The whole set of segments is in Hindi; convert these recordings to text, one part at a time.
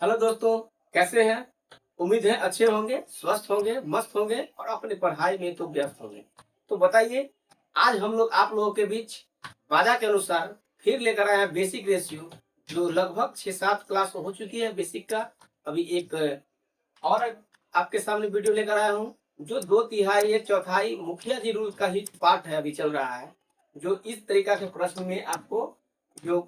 हेलो दोस्तों, कैसे हैं? उम्मीद है अच्छे होंगे, स्वस्थ होंगे, मस्त होंगे और अपनी पढ़ाई में तो व्यस्त होंगे। तो बताइए, आज हम लोग आप लोगों के बीच वादा के अनुसार फिर लेकर आए हैं बेसिक रेशियो, जो लगभग 6-7 क्लास हो चुकी है बेसिक का। अभी एक और आपके सामने वीडियो लेकर आया हूँ, जो 2/3 एक चौथाई मुखिया जी रूल का ही पार्ट है, अभी चल रहा है। जो इस तरीका के प्रश्न में आपको जो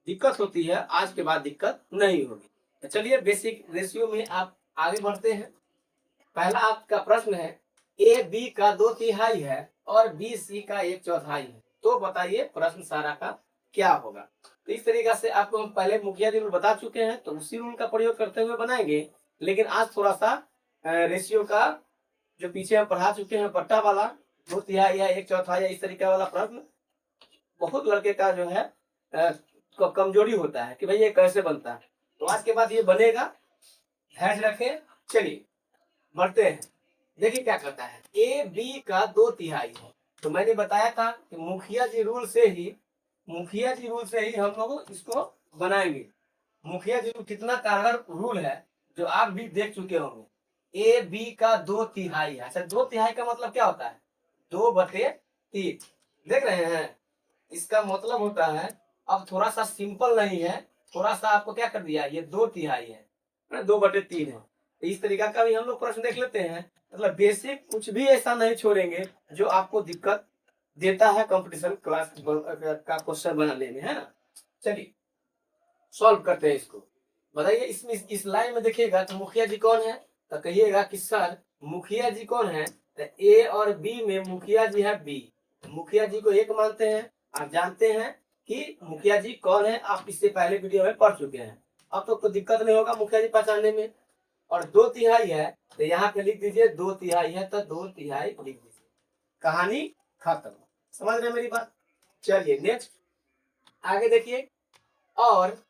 दिक्कत होती है, आज के बाद दिक्कत नहीं होगी। तो चलिए बेसिक रेशियो में आप आगे बढ़ते हैं। पहला आपका प्रश्न है, ए बी का 2/3 है और बी सी का 1/4 है। तो बताइए प्रश्न सारा का क्या होगा। तो इस तरीका से आपको हम पहले मुखिया जी रूल बता चुके हैं, तो उसी रूल का प्रयोग करते हुए बनाएंगे। लेकिन आज थोड़ा सा रेशियो का जो पीछे हम पढ़ा चुके हैं पट्टा वाला 2/3 या 1/4 या इस तरीका वाला प्रश्न, बहुत लड़के का जो है कमजोरी होता है कि भाई ये कैसे बनता है। तो आज के बाद ये बनेगा, धैर्य रखें। चलिए बढ़ते हैं। देखिए क्या करता है, ए बी का 2/3 है। तो मैंने बताया था कि मुखिया जी रूल से ही हम लोग इसको बनाएंगे। मुखिया जी रूल कितना कारगर रूल है, जो आप भी देख चुके होंगे। ए बी का 2/3 है। अच्छा, 2/3 का मतलब क्या होता है? 2/3। देख रहे हैं, इसका मतलब होता है, अब थोड़ा सा सिंपल नहीं है, थोड़ा सा आपको क्या कर दिया, ये 2/3 है, 2/3 है। तो इस तरीका का भी हम लोग प्रश्न देख लेते हैं। मतलब बेसिक कुछ भी ऐसा नहीं छोड़ेंगे जो आपको दिक्कत देता है कंपटीशन क्लास का क्वेश्चन बनाने में, है ना। चलिए सॉल्व करते हैं इसको। बताइए इसमें इस लाइन में देखिएगा तो मुखिया जी कौन है, तो कहिएगा कि सर मुखिया जी कौन है। तो ए और बी में मुखिया जी है बी। मुखिया जी को एक मानते हैं। आप जानते हैं कि मुखिया जी कौन है, आप इससे पहले वीडियो में पढ़ चुके हैं। अब तो कोई दिक्कत नहीं होगा मुखिया जी पहचानने में। और 2/3 है तो यहाँ पे लिख दीजिए 2/3 है तो 2/3 लिख दीजिए। कहानी खत्म। समझ रहे मेरी बात? चलिए नेक्स्ट आगे देखिए। और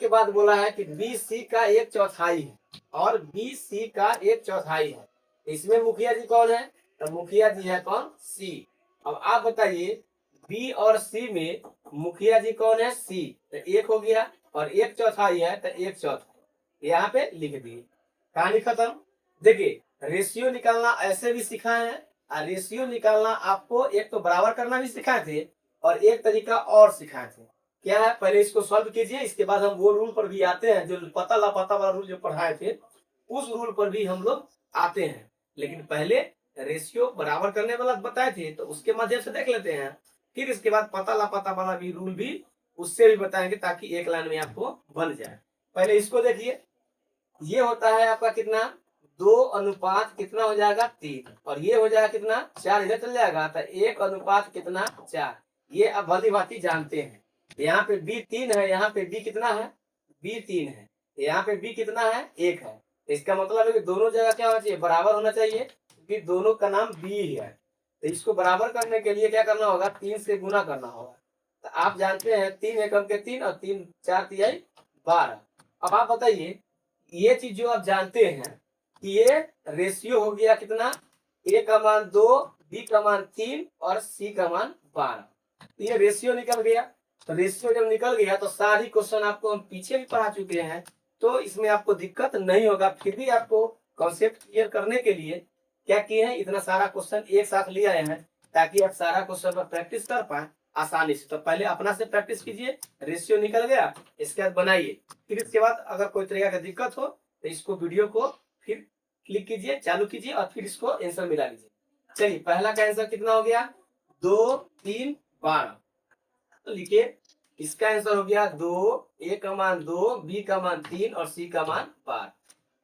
के बाद बोला है कि बी सी का 1/4 है और बी सी का 1/4 है। इसमें मुखिया जी कौन है? तो मुखिया जी है कौन? सी। अब आप बताइए बी और सी में मुखिया जी कौन है? सी। तो एक हो गया और 1/4 है तो 1/4 यहाँ पे लिख दिए। कहानी खत्म। देखिए रेशियो निकालना ऐसे भी सिखाए हैं, और रेशियो निकालना आपको एक तो बराबर करना भी सिखाए थे और एक तरीका और सिखाए थे। क्या है, पहले इसको सॉल्व कीजिए, इसके बाद हम वो रूल पर भी आते हैं जो पता लापता वाला रूल जो पढ़ाए थे, उस रूल पर भी हम लोग आते हैं। लेकिन पहले रेशियो बराबर करने वाला बताए थे तो उसके माध्यम से देख लेते हैं, फिर इसके बाद पता लापता वाला भी रूल भी उससे भी बताएंगे, ताकि एक लाइन में आपको बन जाए। पहले इसको देखिए, ये होता है आपका कितना, 2 अनुपात कितना हो जाएगा 3, और ये हो जाएगा कितना 4, इधर चल जाएगा तो 1 अनुपात कितना 4। ये अब भली भांति जानते हैं। यहाँ पे बी 3 है, यहाँ पे बी कितना है, बी 3 है, यहाँ पे बी कितना है 1 है। इसका मतलब है कि दोनों जगह क्या होना चाहिए, बराबर होना चाहिए, क्योंकि दोनों का नाम बी ही है। तो इसको बराबर करने के लिए क्या करना होगा, 3 से गुना करना होगा। तो आप जानते हैं 3 एकम के 3 और 3 4 तिहाई 12। अब आप बताइए, ये चीज जो आप जानते हैं कि ये रेशियो हो गया कितना, ए का मान 2, बी का मान 3 और सी का मान 12। ये रेशियो निकल गया। तो रेशियो जब निकल गया तो सारी क्वेश्चन आपको हम पीछे भी पढ़ा चुके हैं, तो इसमें आपको दिक्कत नहीं होगा। फिर भी आपको कॉन्सेप्ट क्लियर करने के लिए क्या किए हैं, इतना सारा क्वेश्चन एक साथ ले आए हैं, ताकि आप सारा क्वेश्चन पर प्रैक्टिस कर पाए आसानी से। तो पहले अपना से प्रैक्टिस कीजिए, रेशियो निकल गया, इसके बाद बनाइए। फिर इसके बाद अगर कोई तरीका की दिक्कत हो तो इसको वीडियो को फिर क्लिक कीजिए, चालू कीजिए और फिर इसको आंसर मिला लीजिए। चलिए पहला का आंसर कितना हो गया, 2 3 12। तो लिखिए इसका आंसर हो गया 2, ए का मान 2, बी का मान 3 और सी का मान 12।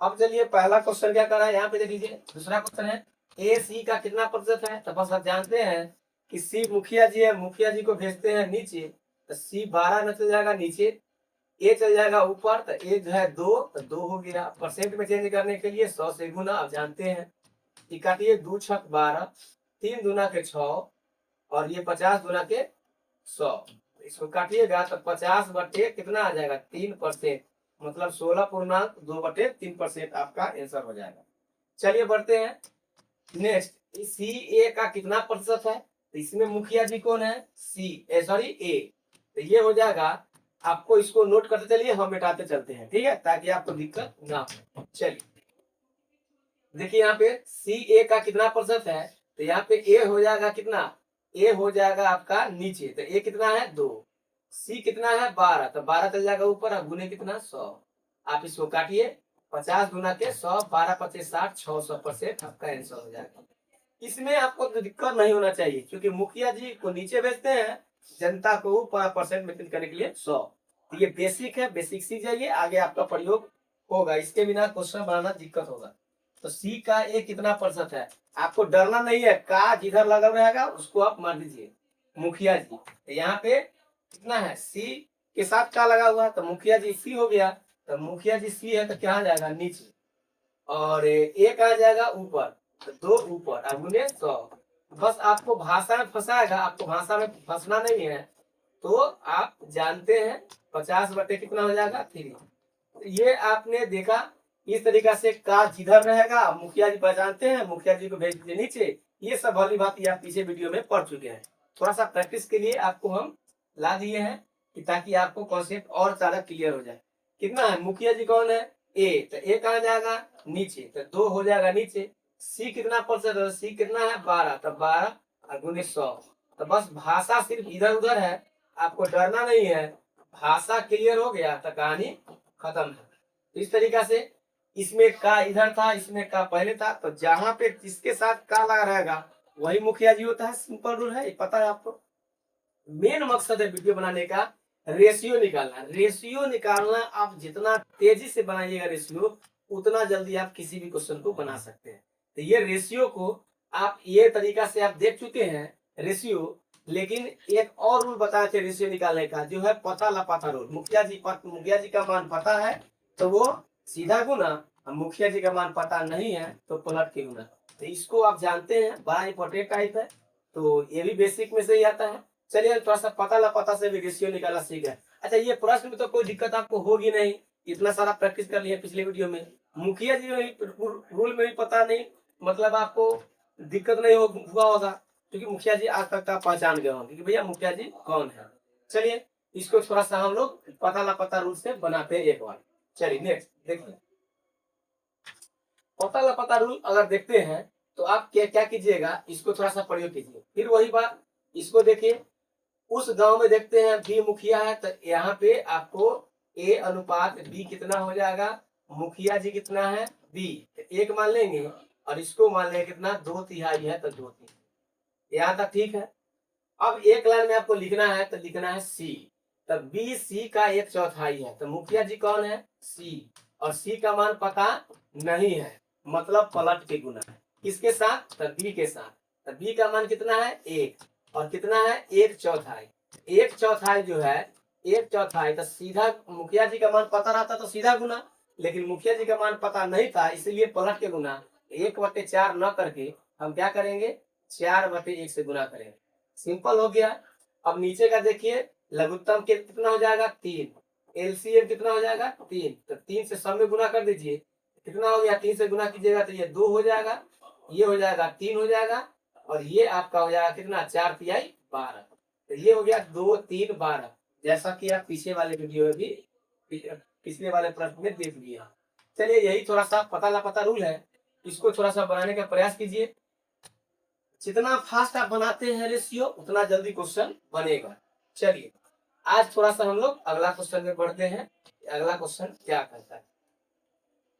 अब चलिए पहला क्वेश्चन क्या कर रहा है, यहाँ पे देख लीजिए। दूसरा क्वेश्चन है ए सी का कितना प्रतिशत है। तो बस आप जानते हैं कि सी मुखिया जी है, मुखिया जी को भेजते हैं नीचे, तो सी 12 में चल जाएगा नीचे, ए चल जाएगा ऊपर, तो ए जो है 2, तो 2 हो गया। परसेंट में चेंज करने के लिए 100 से गुना, आप जानते हैं। काटिए 2 छक 12, 3 दूना के 6 और ये 50 दूना के 100। इसको काटिएगा तो 50 बटे कितना आ जाएगा 3%, मतलब 16.2/3% आपका आंसर हो जाएगा। चलिए बढ़ते हैं नेक्स्ट। सी ए का कितना प्रतिशत है। तो इसमें मुखिया जी कौन है, सी सॉरी ए। तो ये हो जाएगा आपको इसको नोट करते चलिए, हम मिटाते चलते हैं, ठीक है, ताकि आपको दिक्कत ना हो। चलिए देखिए यहाँ पे सी ए का कितना प्रतिशत है, तो यहाँ पे ए हो जाएगा कितना, ए हो जाएगा आपका नीचे, तो ए कितना है 2, सी कितना है 12, तो 12 चल जाएगा ऊपर, अब गुने कितना 100, आप इसको काटिए, 50 गुना के 100, 12 पचे 60, 600% आपका आंसर हो जाएगा। इसमें आपको तो दिक्कत नहीं होना चाहिए, क्योंकि मुखिया जी को नीचे भेजते हैं, जनता को ऊपर परसेंट में करने के लिए 100। तो ये बेसिक है, बेसिक सीख जाइए, आगे आपका प्रयोग होगा, इसके बिना क्वेश्चन बनाना दिक्कत होगा। तो सी का ए कितना प्रतिशत है, आपको डरना नहीं है, का जिधर लगा रहेगा उसको आप मार दीजिए, मुखिया जी। तो यहाँ पे कितना है, सी के साथ का लगा हुआ है, तो मुखिया जी सी हो गया, तो मुखिया जी सी है तो क्या जाएगा नीचे, और ए कहा जाएगा ऊपर, तो 2 ऊपर, अब गुने 100। बस आपको भाषा में फंसाएगा, आपको भाषा में फंसना नहीं है, तो आप जानते हैं 50 बटे कितना हो जाएगा 3। ये आपने देखा, इस तरीका से का जिधर रहेगा मुखिया जी पहचानते हैं, मुखिया जी को भेज दीजिए नीचे। ये सब वाली बात ये आप पीछे वीडियो में पढ़ चुके हैं, थोड़ा सा प्रैक्टिस के लिए आपको हम ला दिए हैं कि ताकि आपको कॉन्सेप्ट और ज्यादा क्लियर हो जाए। कितना है, मुखिया जी कौन है ए, तो ए कहा जाएगा नीचे, तो 2 हो जाएगा नीचे। सी कितना प्रतिशत है, सी कितना है 12, तो 12 और गुने 100। तो बस भाषा सिर्फ इधर उधर है, आपको डरना नहीं है, भाषा क्लियर हो गया तो कहानी खत्म है। इस तरीका से इसमें का इधर था, इसमें का पहले था, तो जहां पे जिसके साथ का लगा रहेगा वही मुखिया जी होता है, सिंपल रूल है, पता है आपको। मेन मकसद है वीडियो बनाने का रेशियो निकालना, रेशियो निकालना, आप जितना तेजी से बनाइएगा रेशियो, उतना जल्दी आप किसी भी क्वेश्चन को बना सकते हैं। तो ये रेशियो को आप ये तरीका से आप देख चुके हैं रेशियो, लेकिन एक और रूल बताए थे रेशियो निकालने का, जो है पता लापता रूल। मुखिया जी का मान पता है तो वो सीधा गुना, मुखिया जी का मान पता नहीं है तो पलट के गुना। तो इसको आप जानते हैं, बड़ा इंपॉर्टेंट टाइप है, तो ये भी बेसिक में से ही आता है। चलिए थोड़ा सा पता लापता से भी रेशियो निकालना सीख गए। अच्छा, ये प्रश्न में तो कोई दिक्कत आपको होगी नहीं, इतना सारा प्रैक्टिस कर लिया पिछले वीडियो में। मुखिया जी रूल में भी पता नहीं, मतलब आपको दिक्कत नहीं हुआ होगा, क्योंकि मुखिया जी आज तक आप पहचान गए होंगे कि भैया मुखिया जी कौन है। चलिए इसको थोड़ा सा हम लोग पता लापता रूल से बनाते हैं एक बार। चलिए नेक्स्ट देखिए, पता लापता रूल अगर देखते हैं तो आप क्या क्या कीजिएगा, इसको थोड़ा सा प्रयोग कीजिए। फिर वही बात, इसको देखिए, उस गांव में देखते हैं बी मुखिया है, तो यहाँ पे आपको ए अनुपात बी कितना हो जाएगा, मुखिया जी कितना है बी, एक मान लेंगे, और इसको मान लेंगे कितना 2/3 है, तो 2/3, यहाँ तक ठीक है। अब एक लाइन में आपको लिखना है, तो लिखना है सी, तब बी सी का 1/4 है, तो मुखिया जी कौन है सी, और सी का मान पता नहीं है, मतलब पलट के गुना है, किसके साथ, तब बी के साथ। तब बी का मान कितना है 1, और कितना है 1/4, 1/4 जो है 1/4, तो सीधा मुखिया जी का मान पता रहता तो सीधा गुना, लेकिन मुखिया जी का मान पता नहीं था, इसलिए पलट के गुना, 1/4 न करके हम क्या करेंगे 4/1 से गुना करेंगे, सिंपल हो गया। अब नीचे का देखिए, लघुत्तम के कितना हो जाएगा 3, एलसीएम कितना हो जाएगा 3, तो 3 से सब में गुना कर दीजिए, कितना हो गया 3 से गुना कीजिएगा तो ये 2 हो जाएगा, ये हो जाएगा 3 हो जाएगा, और ये आपका हो जाएगा कितना 4×3 12, तो ये हो गया 2 3 12, जैसा कि आप पीछे वाले वीडियो में भी पिछले वाले प्रश्न में देख लिया। चलिए यही थोड़ा सा पता लापता रूल है, इसको थोड़ा सा बनाने का प्रयास कीजिए। जितना फास्ट आप बनाते हैं रेशियो, उतना जल्दी क्वेश्चन बनेगा। चलिए आज थोड़ा सा हम लोग अगला क्वेश्चन में बढ़ते हैं, अगला क्वेश्चन क्या कहता है।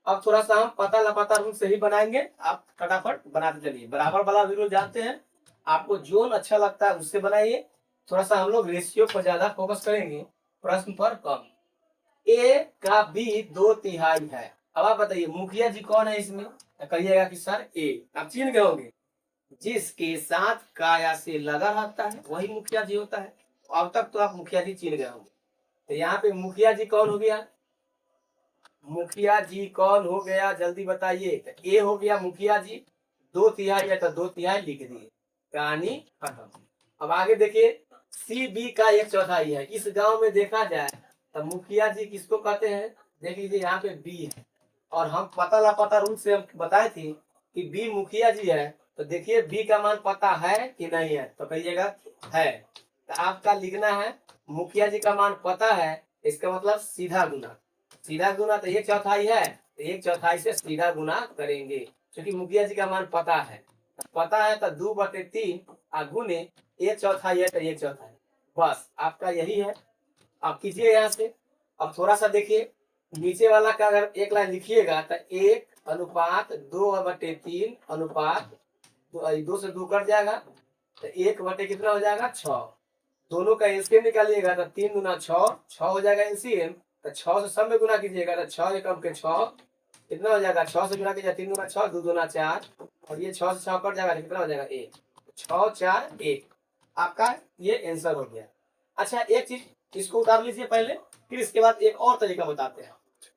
अब थोड़ा सा हम पता लापता रूल से ही बनाएंगे, आप फटाफट बनाते चलिए, बराबर वाला रूल जानते हैं, आपको जोन अच्छा लगता है उससे बनाइए, थोड़ा सा हम लोग रेशियो पर ज्यादा फोकस करेंगे, प्रश्न पर कम। ए का बी 2/3 है, अब आप बताइए मुखिया जी कौन है इसमें, तो कहिएगा कि सर ए, आप चिन्ह गए होंगे, जिसके साथ काया से लगा रहता है वही मुखिया जी होता है। अब तक तो आप मुखिया जी चिन्ह गए होंगे, तो यहाँ पे मुखिया जी कौन हो गया, मुखिया जी कौन हो गया जल्दी बताइए, तो ए हो गया मुखिया जी, 2/3 है तो 2/3 लिख दिए, कहानी खत्म। अब आगे देखिए, सी बी का 1/4 है, इस गांव में देखा जाए तो मुखिया जी किसको कहते हैं, देख लीजिए यहाँ पे बी है, और हम पता लापता रूल से हम बताए थे कि बी मुखिया जी है, तो देखिए बी का मान पता है कि नहीं है, तो कहिएगा है, तो आपका लिखना है मुखिया जी का मान पता है, इसका मतलब सीधा गुना। सीधा गुना तो 1/4 है, तो 1/4 से सीधा गुना करेंगे, क्योंकि मुखिया जी का मान पता है। पता है तो 2/3 गुने 1/4 है तो 1/4। बस आपका यही है। आप कीजिए यहाँ से। अब थोड़ा सा देखिए, नीचे वाला का अगर एक लाइन लिखिएगा तो 1:2/3 अनुपात 2 से 2 कट जाएगा, तो 1 कितना हो जाएगा 6। दोनों का एलसीएम निकालिएगा तो 3 गुना 6 हो जाएगा एलसीएम। तो 6 से सब में गुना कीजिएगा तो 6 एकम के 6 कितना हो जाएगा, 6 से गुना कीजिए 3 गुना 6 2 दूना 4, और ये 6 से 6 कट जाएगा तो कितना हो जाएगा 1। 6 4 1 आपका ये आंसर हो गया। अच्छा एक चीज इसको उतार लीजिए पहले, फिर इसके बाद एक और तरीका बताते हैं।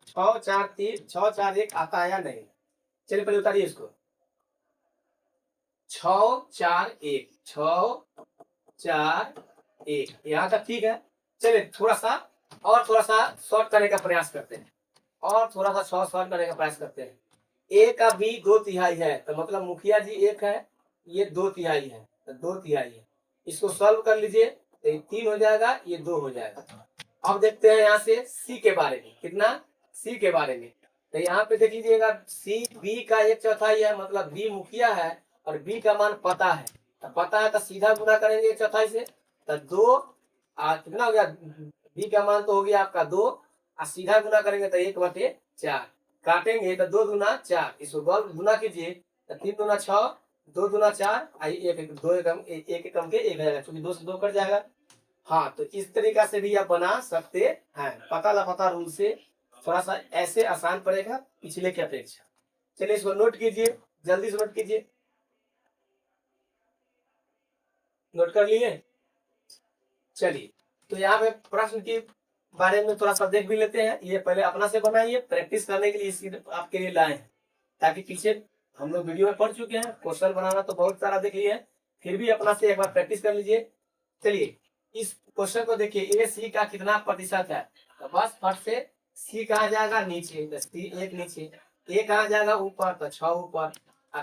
6 4 3 6 4 1 आता है या नहीं? चलिए पहले उतारिए इसको। 6 4 1 6 4 1 यहाँ तक ठीक है। चलिए थोड़ा सा शॉर्ट करने का प्रयास करते हैं, और थोड़ा सा शॉर्ट करने का प्रयास करते हैं। ए का बी 2/3 है, तो मतलब मुखिया जी 1 है, ये 2/3 है, तो 2/3 है। इसको सॉल्व कर लीजिए तो ये 3 हो जाएगा, ये 2 हो जाएगा। अब देखते हैं यहाँ से सी के बारे में, कितना सी के बारे में। तो यहाँ पे देख लीजिएगा, सी बी का 1/4 है, मतलब बी मुखिया है और बी का मान पता है। तो पता है तो सीधा गुना करेंगे 1/4 से, तो 2 कितना हो गया, बी का मान तो हो गया आपका 2, और सीधा गुना करेंगे तो 1/4 काटेंगे तो 2 दूना 4, इसको गुना कीजिए तो 3 दूना 6 2 दूना 4 एक 2 एकम एक एकम के 1 जाएगा, क्योंकि 2 से 2 कट जाएगा। हाँ तो इस तरीका से भी आप बना सकते हैं, पता लापता रूल से थोड़ा सा ऐसे आसान पड़ेगा पिछले की अपेक्षा। चलिए इसको नोट कीजिए, जल्दी से नोट कीजिए। नोट कर लिए? चलिए तो यहाँ पे प्रश्न के बारे में थोड़ा सा देख भी लेते हैं। ये पहले अपना से बनाइए, प्रैक्टिस करने के लिए इसी आपके लिए लाए हैं, ताकि पीछे हम लोग वीडियो में पढ़ चुके हैं, क्वेश्चन बनाना तो बहुत सारा देख लिए, फिर भी अपना से एक बार प्रैक्टिस कर लीजिए। चलिए इस क्वेश्चन को देखिए, ए सी का कितना प्रतिशत है, तो बस फट से सी कहा जाएगा नीचे, तो सी 1 नीचे, ए कहा जाएगा ऊपर, तो 6 ऊपर,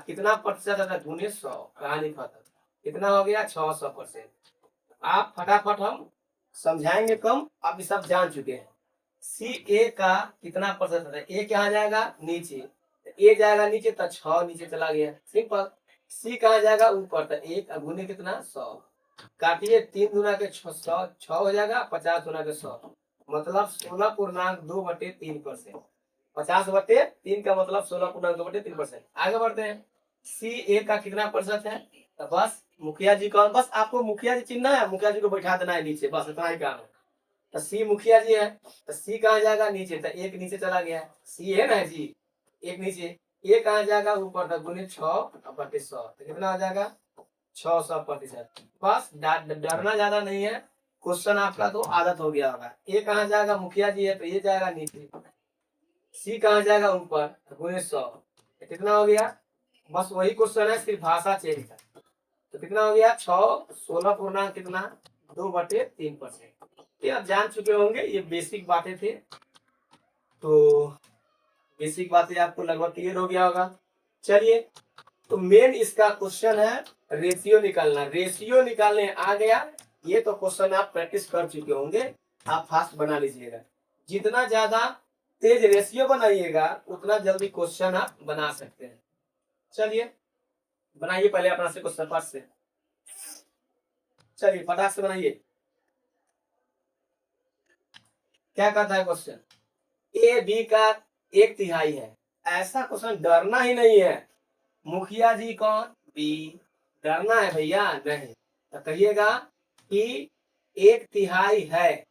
कितना प्रतिशत है गुने 100, कहानी खत्म। कितना हो गया 600%। आप फटाफट हम समझाएंगे कम, आप ये सब जान चुके हैं। सी ए का कितना प्रतिशत है, ए कहा जाएगा नीचे, ए जाएगा नीचे तो 6 नीचे चला गया, सिंपल। सी कहा जाएगा ऊपर, तो 1 गुने कितना 100, काटिए 3 गुना के 100 6 हो जाएगा, 50 गुना के 100 मतलब 16.2/3%। 50/3 का मतलब 16.2/3%। आगे बढ़ते हैं, सी ए का कितना प्रतिशत है, तो बस मुखिया जी कौन, बस आपको मुखिया जी चिन्हना है, मुखिया जी को बैठा देना है नीचे, बस इतना ही काम है। तो सी मुखिया जी है, तो सी कहाँ जाएगा नीचे, तो 1 नीचे चला गया, सी है ना जी 1 नीचे, ए कहाँ जाएगा ऊपर, तो गुने 6/100, तो कितना हो जाएगा 600%। बस डरना ज्यादा नहीं है, क्वेश्चन आपका तो आदत हो गया होगा। ए कहाँ जाएगा, मुखिया जी है तो ये जाएगा नीचे, सी कहाँ जाएगा ऊपर, तो गुने 100, तो कितना हो गया, बस वही क्वेश्चन है, सिर्फ भाषा चेंज है। तो कितना हो गया 6 16 कितना 2/3%। ये आप जान चुके होंगे, ये बेसिक बातें थे, तो बेसिक बातें आपको लगभग क्लियर हो गया होगा। चलिए तो मेन इसका क्वेश्चन है रेशियो निकालना, रेशियो निकालने आ गया, ये तो क्वेश्चन आप प्रैक्टिस कर चुके होंगे, आप फास्ट बना लीजिएगा। जितना ज्यादा तेज रेशियो बनाइएगा उतना जल्दी क्वेश्चन आप बना सकते हैं। चलिए बनाइए पहले अपना से क्वेश्चन पास से, चलिए फटाक से बनाइए। क्या कहता है क्वेश्चन, ए बी का 1/3 है, ऐसा क्वेश्चन डरना ही नहीं है। मुखिया जी कौन, बी, डरना है भैया नहीं। तो कहिएगा कि 1/3 है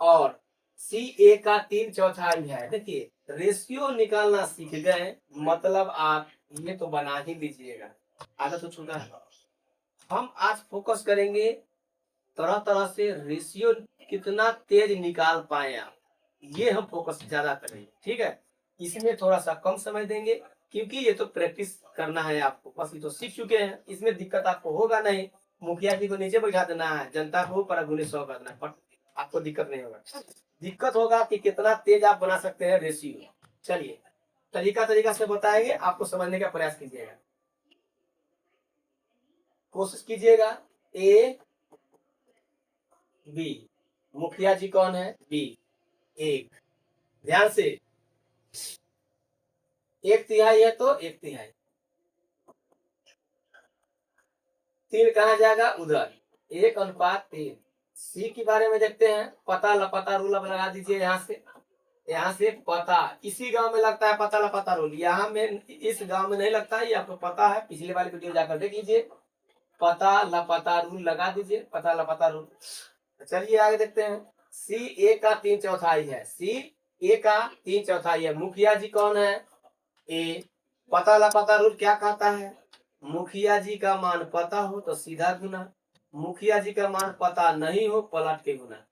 और सी ए का 3/4 है। देखिए रेशियो निकालना सीख गए, मतलब आप ये तो बना ही लीजिएगा, आदत हो चुका है। हम आज फोकस करेंगे तरह तरह से रेशियो कितना तेज निकाल पाए आप, ये हम फोकस ज्यादा करेंगे, ठीक है। इसमें थोड़ा सा कम समय देंगे, क्योंकि ये तो प्रैक्टिस करना है आपको, बस ये तो सीख चुके हैं, इसमें दिक्कत आपको होगा नहीं। मुखिया जी को नीचे बैठा देना है, जनता को ऊपर गुने 100 करना है, आपको दिक्कत नहीं होगा। दिक्कत होगा कि कितना तेज आप बना सकते हैं रेशियो। चलिए तरीका से बताएंगे, आपको समझने का प्रयास कीजिएगा, कोशिश कीजिएगा। ए बी, मुखिया जी कौन है, बी, 1, ध्यान से, 1/3 है तो 1/3, 3 कहाँ जाएगा उधर, 1:3। सी के बारे में देखते हैं, पता लापता रूल अब लगा दीजिए यहाँ से पता, इसी गांव में लगता है पता लापता रूल, यहाँ में इस गांव में नहीं लगता है, ये आपको पता है, पिछले वाली वीडियो जाकर देख लीजिए, पता लापता रूल लगा दीजिए, पता लापता रूल। चलिए आगे देखते हैं, सी ए का 3/4 है, सी ए का 3/4 है, मुखिया जी कौन है, ए। पता लापता रूल क्या कहता है, मुखिया जी का मान पता हो तो सीधा गुना, मुखिया जी का मान पता नहीं हो पलट के गुना।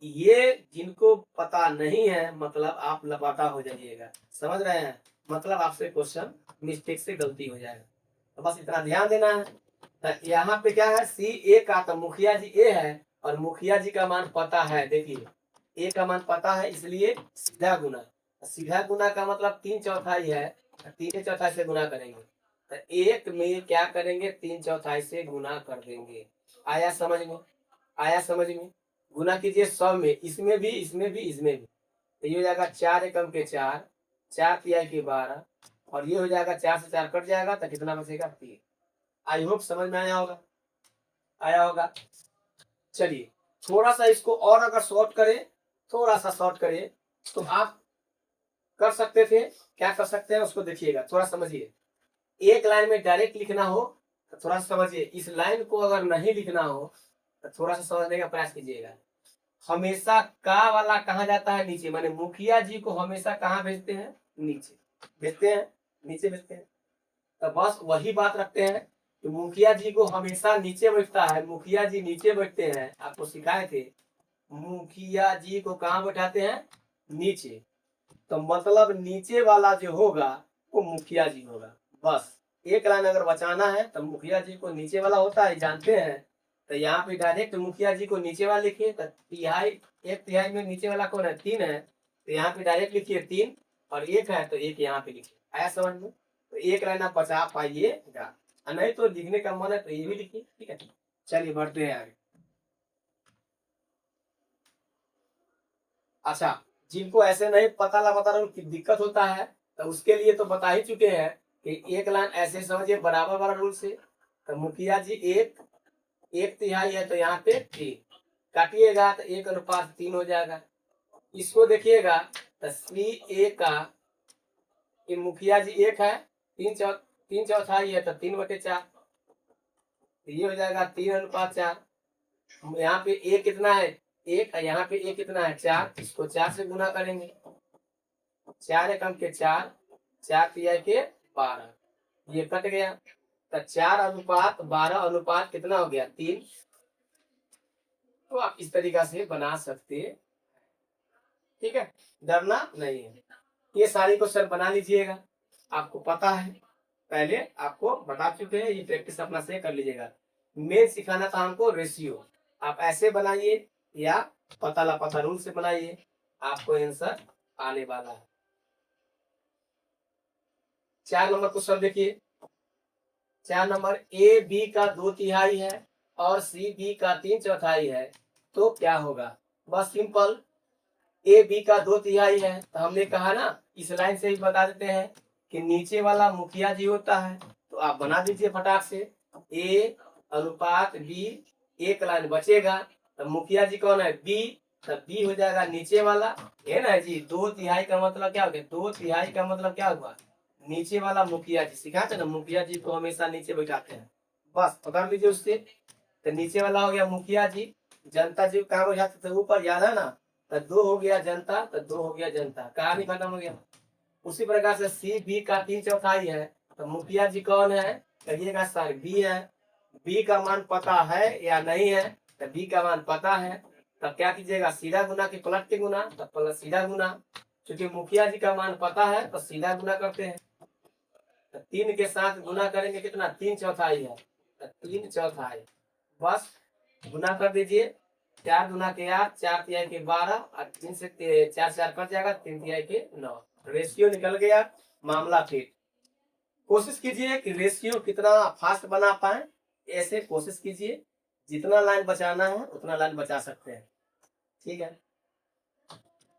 ये जिनको पता नहीं है मतलब आप लापता हो जाइएगा, समझ रहे हैं, मतलब आपसे क्वेश्चन मिस्टेक से गलती हो जाएगा, तो बस इतना ध्यान देना है। तो यहाँ पे क्या है, सी ए का, तो मुखिया जी ए है और मुखिया जी का मान पता है, देखिए ए का मान पता है इसलिए सीधा गुना, सीधा गुना का मतलब 3/4 है, 3/4 से गुना करेंगे, तो 1 में क्या करेंगे 3/4 से गुना कर देंगे। आया समझ में, आया समझ में, गुना कीजिए 100 में, इसमें भी इसमें भी इसमें भी, तो ये हो जाएगा 4 एकम के 4, 4 के 12, और ये हो जाएगा 4 से 4 कट जाएगा तो कितना बचेगा 3। आई होप समझ में आया होगा, आया होगा। चलिए थोड़ा सा इसको और अगर शॉर्ट करें, थोड़ा सा शॉर्ट करें तो आप कर सकते थे, क्या कर सकते हैं उसको देखिएगा, थोड़ा समझिए। एक लाइन में डायरेक्ट लिखना हो तो थोड़ा सा समझिए, इस लाइन को अगर नहीं लिखना हो तो थोड़ा सा समझने का प्रयास कीजिएगा। हमेशा का वाला कहाँ जाता है, नीचे, माने मुखिया जी को हमेशा कहाँ भेजते हैं, नीचे भेजते हैं, नीचे भेजते हैं, तो बस वही बात रखते हैं कि मुखिया जी को हमेशा नीचे बैठता है, मुखिया जी नीचे बैठते हैं, आपको सिखाए थे, मुखिया जी को कहाँ बैठाते हैं, नीचे, तो मतलब नीचे वाला जो होगा वो मुखिया जी होगा। बस एक लाइन अगर बचाना है तो मुखिया जी को नीचे वाला होता है, जानते हैं, तो यहाँ पे डायरेक्ट मुखिया जी को नीचे वाला लिखिए, तो तिहाई, 1/3 में नीचे वाला कौन है, 3 है, तो यहाँ पे डायरेक्ट लिखिए 3, और 1 है तो 1 यहाँ पे लिखिए। आया समझ में, तो एक लाइन आप बचा पाइएगा, नहीं तो लिखने का मन है तो ये भी लिखिए, ठीक है। चलिए बढ़ते हैं आगे। अच्छा, जिनको ऐसे नहीं पता लगा की दिक्कत होता है तो उसके लिए तो बता ही चुके हैं कि एक लाइन ऐसे समझिए बराबर वाला रूल से, तो मुखिया जी 1/3 है तो यहाँ पे 3 काटिएगा तो 1:3 हो जाएगा। इसको देखिएगा तो सी ए का, ये मुखिया जी 1 है, 3/4 है तो 3/4, ये हो जाएगा 3:4। यहाँ पे ए कितना है, 1, यहाँ पे ए कितना है 4, इसको 4 से गुना करेंगे, 4 एकम के 4, 4 के 12, ये कट गया, तो 4:12 कितना हो गया 3। तो आप इस तरीका से बना सकते हैं, ठीक है, डरना नहीं है। ये सारी क्वेश्चन बना लीजिएगा, आपको पता है, पहले आपको बता चुके हैं, ये प्रैक्टिस अपना से कर लीजिएगा। मेन सिखाना था हमको रेशियो, आप ऐसे बनाइए या पता लापता रूल से बनाइए, आपको आंसर आने वाला है। 4 नंबर क्वेश्चन देखिए, 4 नंबर, ए बी का 2/3 है और सी बी का 3/4 है तो क्या होगा। बस सिंपल, ए बी का 2/3 है तो हमने कहा ना, इस लाइन से ही बता देते हैं कि नीचे वाला मुखिया जी होता है, तो आप बना दीजिए फटाक से, ए अनुपात बी, एक लाइन बचेगा, तो मुखिया जी कौन है, बी, तो बी हो जाएगा नीचे वाला, है ना जी। 2/3 का मतलब क्या हो गया, 2/3 का मतलब क्या हुआ, नीचे वाला मुखिया जी, सिखाते ना मुखिया जी को हमेशा नीचे बैठाते हैं, बस पकड़ लीजिए उससे, तो नीचे वाला हो गया मुखिया जी, जनता जी कहाँ बैठाते थे, ऊपर, याद है ना, तो 2 हो गया जनता, तो 2 हो गया जनता, कहानी खत्म हो गया। उसी प्रकार से सी बी का 3/4 है तो मुखिया जी कौन है, कहिएगा सर बी है, बी का मान पता है या नहीं है, तो बी का मान पता है, तब क्या कीजिएगा, सीधा गुना की पलट के गुना, तब पलट सीधा गुना, क्योंकि मुखिया जी का मान पता है तो सीधा गुना करते हैं, तो 3 के साथ गुना करेंगे कितना, 3/4 है, तो 3/4, बस गुना कर दीजिए, 4 गुना के 8, 4 के 12, और 3 से 4 कट जाएगा, 3 के 9, रेशियो निकल गया, मामला फिट। कोशिश कीजिए कि रेशियो कितना फास्ट बना पाए, ऐसे कोशिश कीजिए, जितना लाइन बचाना है उतना लाइन बचा सकते हैं, ठीक है।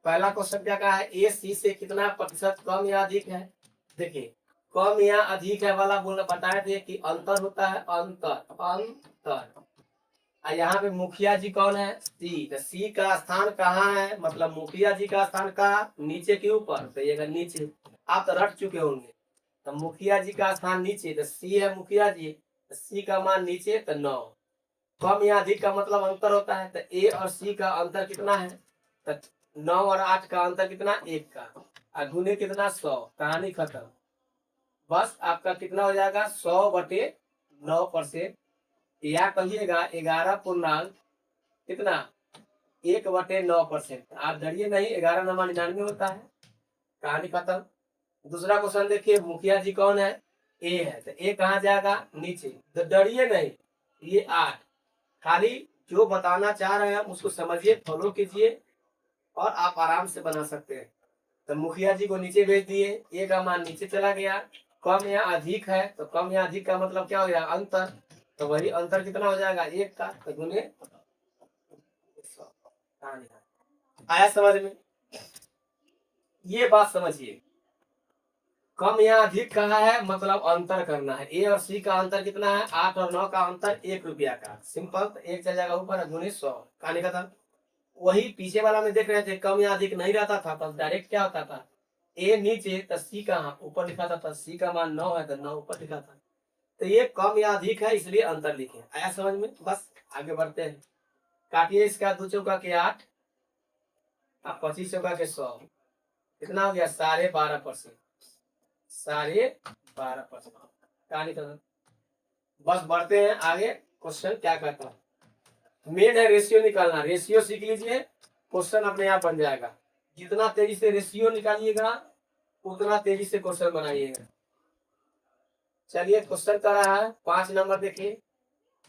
पहला क्वेश्चन क्या कहा है, ए सी से कितना प्रतिशत कम या अधिक है। देखिए कम या अधिक है वाला बोलना बताए थे कि अंतर होता है, अंतर अंतर। और यहाँ पे मुखिया जी कौन है, सी। तो सी का स्थान कहाँ है, मतलब मुखिया जी का स्थान कहाँ, नीचे के ऊपर। तो ये नीचे आप तो रट चुके होंगे। तो मुखिया जी का स्थान नीचे, तो सी है मुखिया जी, तो सी का मान नीचे, तो 9। कम या अधिक का मतलब अंतर होता है। तो ए और सी का अंतर कितना है, तो 9 और 8 का अंतर कितना, 1 का। और गुने कितना, 100। कहानी खत्म। बस आपका कितना हो जाएगा, 100/9%। या कहिएगा 11 पूर्णांक कितना, 1/9%। आप डरिए नहीं, 11×99 होता है। कहानी खत्म। दूसरा क्वेश्चन देखिए, मुखिया जी कौन है, ए है। तो ए कहाँ जाएगा, नीचे। तो डरिए नहीं, ये 8। खाली जो बताना चाह रहे हैं उसको समझिए, फॉलो कीजिए और आप आराम से बना सकते हैं। तो मुखिया जी को नीचे भेज दिए, ए का मान नीचे चला गया। कम या अधिक है, तो कम या अधिक का मतलब क्या हो गया, अंतर। तो वही अंतर कितना हो जाएगा, 1 का। तो गुने 100। आया समझ में, ये बात समझिए। कम या अधिक कहा है, मतलब अंतर करना है। ए और सी का अंतर कितना है, 8 और 9 का अंतर 1 रुपया का। सिंपल। तो 1 चल जाएगा ऊपर, गुने 100। कहानी खत्म। वही पीछे वाला में देख रहे थे, कम या अधिक नहीं रहता था, तब डायरेक्ट क्या होता था, ए नीचे तो सी कहाँ ऊपर लिखा था। सी का मान 9 है तो 9 ऊपर लिखा था। तो ये कम या अधिक है, इसलिए अंतर लिखे। आया समझ में। बस आगे बढ़ते हैं। काटिए इसका, 2 चौका के 8 और 25 चौका के 100। कितना हो गया, 12.5%। 12.5%। कहानी खत्म। बस बढ़ते हैं आगे। क्वेश्चन क्या कहता है, मेन है रेशियो निकालना। रेशियो सीख लीजिए, क्वेश्चन अपने आप बन जाएगा। जितना तेजी से रेशियो निकालिएगा उतना तेजी से क्वेश्चन बनाइएगा। चलिए क्वेश्चन कर रहा है 5 नंबर। देखिए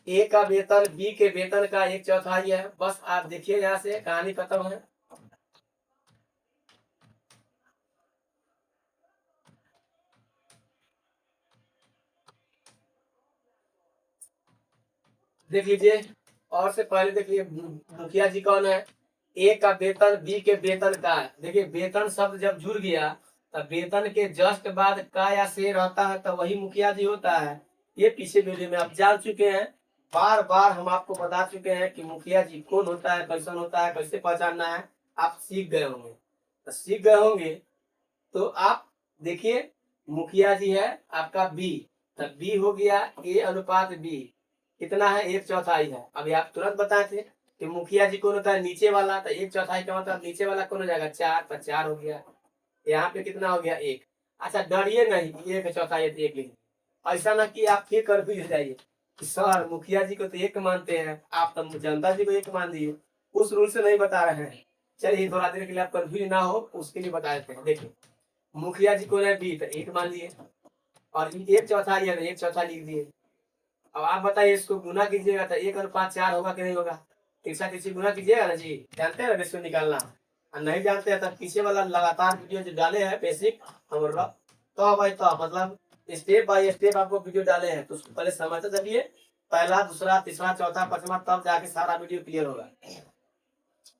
ए का वेतन बी के वेतन का 1/4 है। बस आप देखिए, यहाँ से कहानी खत्म है। देख लीजिए, और से पहले देखिए मुखिया जी कौन है, ए का वेतन बी के वेतन का है। देखिए वेतन शब्द जब जुड़ गया तब वेतन के जस्ट बाद का या से रहता है, तो वही मुखिया जी होता है। ये पीछे वीडियो में आप जान चुके हैं, बार बार हम आपको बता चुके हैं कि मुखिया जी कौन होता है, कैसन होता है, कैसे पहचानना है। आप सीख गए होंगे। तो सीख गए होंगे तो आप देखिए, मुखिया जी है आपका बी, तब बी हो गया ए अनुपात बी। कितना है, 1/4 है। अभी आप तुरंत बताए थे कि मुखिया जी कौन होता है, नीचे वाला। तो 1/4 का मतलब नीचे वाला कौन हो जाएगा, 4। तो 4 हो गया। यहाँ पे कितना हो गया, 1। अच्छा डरिए नहीं, 1/4 तो 1 लिखिए। ऐसा ना कि आप फिर कंफ्यूज हो जाइए कि सर मुखिया जी को तो 1 मानते हैं, आप तो जनता जी को 1 मान दिए। उस रूल से नहीं बता रहे हैं। चलिए थोड़ा देर के लिए आप कंफ्यूज ना हो, उसके लिए बता देते हैं। देखिए मुखिया जी कौन है, बी। तो 1 मान लिए, और 1/4 है तो 1/4 लिख दिए। अब आप बताइए, इसको गुना कीजिएगा तो 1/4 होगा कि नहीं होगा। तिरछा तिरछी गुना कीजिएगा ना जी, जानते हैं ना रेशियो निकालना। और नहीं जानते हैं तब पीछे वाला लगातार वीडियो जो डाले हैं बेसिक हम तो भाई तो मतलब स्टेप बाय स्टेप आपको वीडियो डाले हैं, तो उसको पहले समझते चलिए। पहला दूसरा तीसरा चौथा पांचवा, तब जाके सारा वीडियो क्लियर होगा।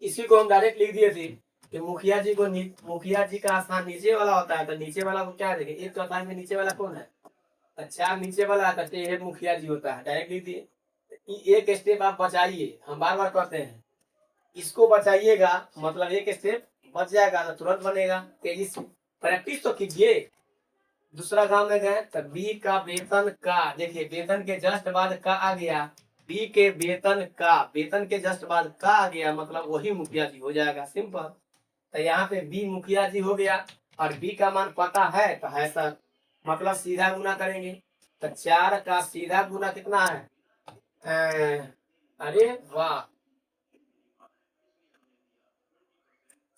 इसी को हम डायरेक्ट लिख दिए थे कि मुखिया जी को मुखिया जी का स्थान नीचे वाला होता है। तो नीचे वाला को क्या देखे, 1/4 में नीचे वाला कौन है, अच्छा नीचे वाला करते ये मुखिया जी होता है, डायरेक्ट लिख दिए। एक स्टेप आप बचाइए, हम बार बार कहते हैं इसको बचाइएगा, मतलब एक स्टेप बच जाएगा ना, तुरंत बनेगा। तेजी से प्रैक्टिस तो कीजिए। दूसरा काम में गए तो बी का वेतन का, देखिए वेतन के जस्ट बाद का आ गया, बी के वेतन का, वेतन के जस्ट बाद का आ गया, मतलब वही मुखिया जी हो जाएगा। सिंपल। तो यहाँ पे बी मुखिया जी हो गया, और बी का मान पता है तो है सर, मतलब सीधा गुना करेंगे। तो 4 का सीधा गुना कितना है, अरे वाह,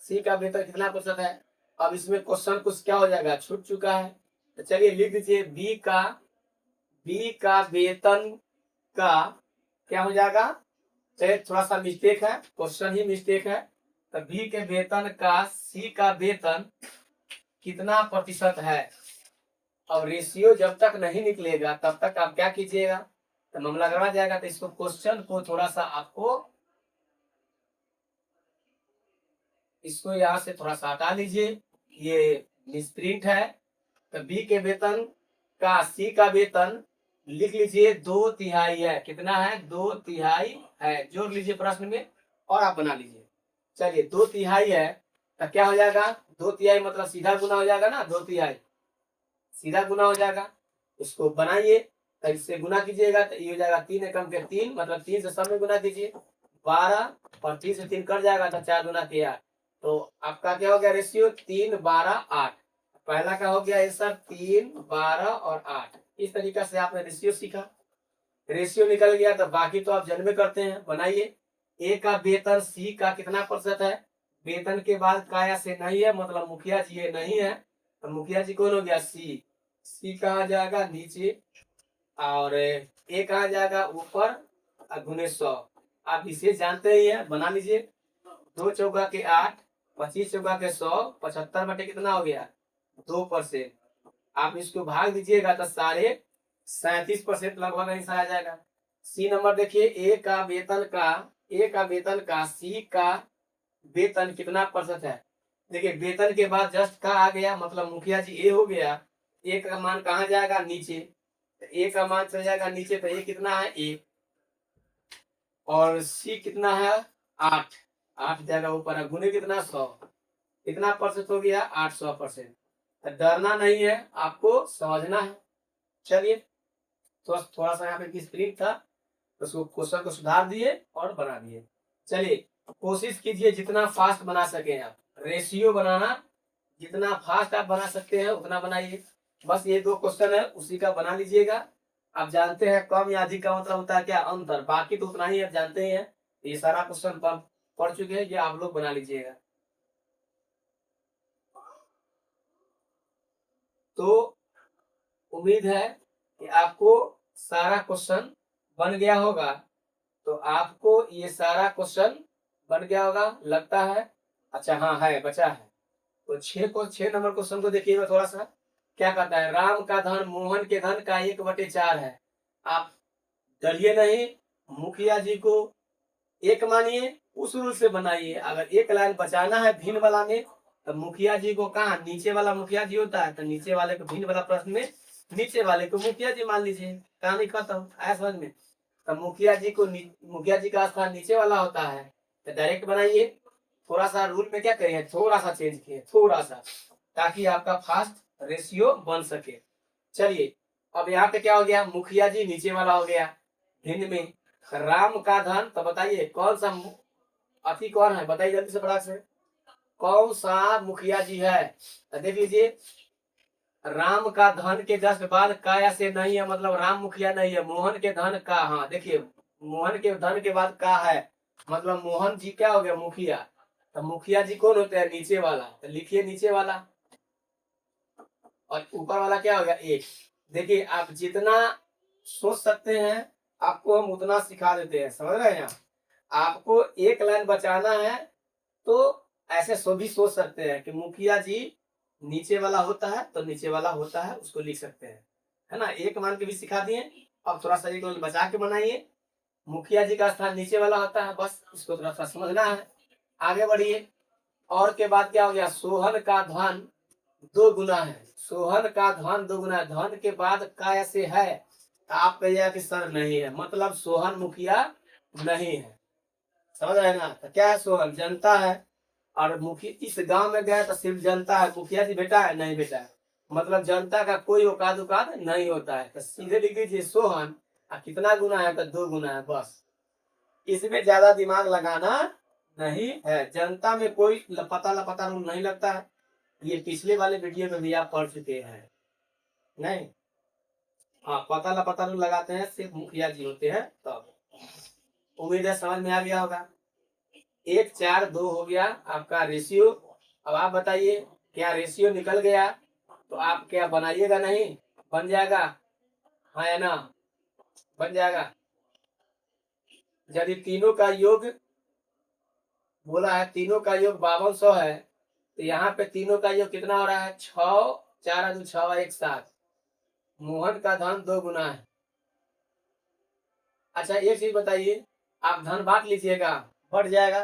सी का वेतन कितना प्रतिशत है। अब इसमें क्वेश्चन कुछ क्या हो जाएगा, छूट चुका है। तो चलिए लिख दीजिए, बी का वेतन का क्या हो जाएगा। चलिए थोड़ा सा मिस्टेक है, क्वेश्चन ही मिस्टेक है। तो बी के वेतन का सी का वेतन कितना प्रतिशत है। और रेशियो जब तक नहीं निकलेगा तब तक आप क्या कीजिएगा, तो मामला गड़बड़ा जाएगा। तो इसको क्वेश्चन को थोड़ा सा आपको इसको यहाँ से थोड़ा सा हटा लीजिए, ये मिसप्रिंट है। तो बी के वेतन का सी का वेतन लिख लीजिए 2/3 है। कितना है? 2/3 है। जोड़ लीजिए प्रश्न में और आप बना लीजिए। चलिए 2/3 है तो क्या हो जाएगा? 2/3 मतलब सीधा गुना हो जाएगा ना, 2/3 सीधा गुना हो जाएगा। इसको बनाइए तो इससे गुना कीजिएगा तो ये हो जाएगा 3 एकम के 3, मतलब 3 से सब में गुना कीजिए 12, और 3 से 3 कट जाएगा तो 4 गुना के 8। तो आपका क्या हो गया रेशियो? 3, 12, 8। पहला का हो गया आंसर 3, 12 और 8। इस तरीका से आपने रेशियो सीखा। रेशियो निकल गया तो बाकी तो आप जन्म में करते हैं। बनाइए। ए का वेतन सी का कितना प्रतिशत है? वेतन के बाद काया से नहीं है, मतलब मुखिया जी ये नहीं है, तो मुखिया जी कौन हो गया? सी। सी कहा जाएगा नीचे और ए कहा जाएगा ऊपर, गुने 100। आप इसे जानते ही है, बना लीजिए। 2 चौका के 8, 25 चौका के 100, 75 बटे कितना हो गया? 2%। आप इसको भाग दीजिएगा तो 37.5% लगभग आंसर आ जाएगा। सी नंबर देखिए, ए का वेतन का सी का वेतन कितना प्रतिशत है? देखिए वेतन के बाद जस्ट का आ गया, मतलब मुखिया जी ए हो गया। ए का मान कहाँ जाएगा? नीचे। तो ए का मान चल जाएगा नीचे, तो ए कितना है? 1। और सी कितना है? 8। 8 जाएगा ऊपर, गुने कितना? 100। कितना प्रतिशत हो गया? 800%। तो डरना नहीं है, आपको समझना है। चलिए तो थोड़ा सा यहाँ पे स्क्रीन था, तो उसको क्वेश्चन को सुधार दिए और बना दिए। चलिए कोशिश कीजिए जितना फास्ट बना सके आप। रेशियो बनाना जितना फास्ट आप बना सकते हैं उतना बनाइए। बस ये 2 क्वेश्चन है, उसी का बना लीजिएगा। आप जानते हैं कम या अधिक का मतलब होता है क्या? अंतर। बाकी तो उतना ही आप जानते ही हैं। ये सारा क्वेश्चन पढ़ चुके हैं, ये आप लोग बना लीजिएगा। तो उम्मीद है कि आपको सारा क्वेश्चन बन गया होगा। तो आपको ये सारा क्वेश्चन बन गया होगा लगता है। अच्छा हाँ है, बचा है। तो 6 नंबर क्वेश्चन को देखिएगा थोड़ा सा। क्या कहता है? राम का धन मोहन के धन का 1/4 है। आप डरिए नहीं, मुखिया जी को एक मानिए, उस रूल से बनाइए। अगर एक लाइन बचाना है भिन्न वाला में, तो मुखिया जी को कहा नीचे वाला मुखिया जी होता है, तो नीचे वाले को भिन्न वाला प्रश्न में नीचे वाले को मुखिया जी मान लीजिए। कहानी खत्म। आया समझ में? तो मुखिया जी का स्थान नीचे वाला होता है, तो डायरेक्ट बनाइए। थोड़ा सा रूल में क्या करिए, थोड़ा सा चेंज किए, थोड़ा सा, ताकि आपका फास्ट रेशियो बन सके। चलिए अब यहाँ पे क्या हो गया? मुखिया जी नीचे वाला हो गया भिन्न में। राम का धन, तो बताइए कौन सा अति कौन है? बताइए जल्दी से फटाक से, कौन सा मुखिया जी है? तो देख लीजिए, राम का धन के जस्ट बाद काया से नहीं है, मतलब राम मुखिया नहीं है। मोहन के धन का, हाँ देखिए, मोहन के धन के बाद का है, मतलब मोहन जी क्या हो गया? मुखिया। तो मुखिया जी कौन होते हैं? नीचे वाला। तो लिखिए नीचे वाला, और ऊपर वाला क्या हो गया? 1। देखिए आप जितना सोच सकते हैं आपको हम उतना सिखा देते हैं, समझ रहे हैं आप? आपको एक लाइन बचाना है तो ऐसे सो भी सोच सकते हैं कि मुखिया जी नीचे वाला होता है, तो नीचे वाला होता है उसको लिख सकते हैं, है ना? एक मान के भी सिखा दिए। अब थोड़ा सा एक लाइन बचा के बनाइए। मुखिया जी का स्थान नीचे वाला होता है, बस इसको थोड़ा सा समझना है। आगे बढ़िए। और के बाद क्या हो गया? सोहन का धन 2 गुना है। सोहन का धन 2 गुना है। धन के बाद का से है, आप कहिएगा कि सर नहीं है, मतलब सोहन मुखिया नहीं है। समझ रहे हैं ना? तो क्या है? सोहन जनता है, और मुखिया इस गांव में गया तो सिर्फ जनता है, मुखिया जी बेटा है नहीं? बेटा है, मतलब जनता का कोई औकात उकात नहीं होता है। तो सीधे लिख दीजिए सोहन। कितना गुना है? तो 2 गुना है, बस। इसमें ज्यादा दिमाग लगाना नहीं है। जनता में कोई लपता लपता रूल नहीं लगता है। ये पिछले वाले वीडियो में भी आप पढ़ चुके हैं, नहीं? हाँ, पता लपता रूल लगाते हैं सिर्फ मुखिया जी होते हैं तब। उम्मीद है समझ में आ गया होगा। 1, 4, 2 हो गया आपका रेशियो। अब आप बताइए, क्या रेशियो निकल गया? तो आप क्या बनाइएगा? नहीं बन जाएगा, हाँ या ना? बन जाएगा। यदि तीनों का योग बोला है, तीनों का योग 5200 है, तो यहाँ पे तीनों का योग कितना हो रहा है? 6, 4 2 6 1 7। मोहन का धन 2 गुना है। अच्छा एक चीज बताइए, आप धन बांट लीजिएगा, बढ़ जाएगा।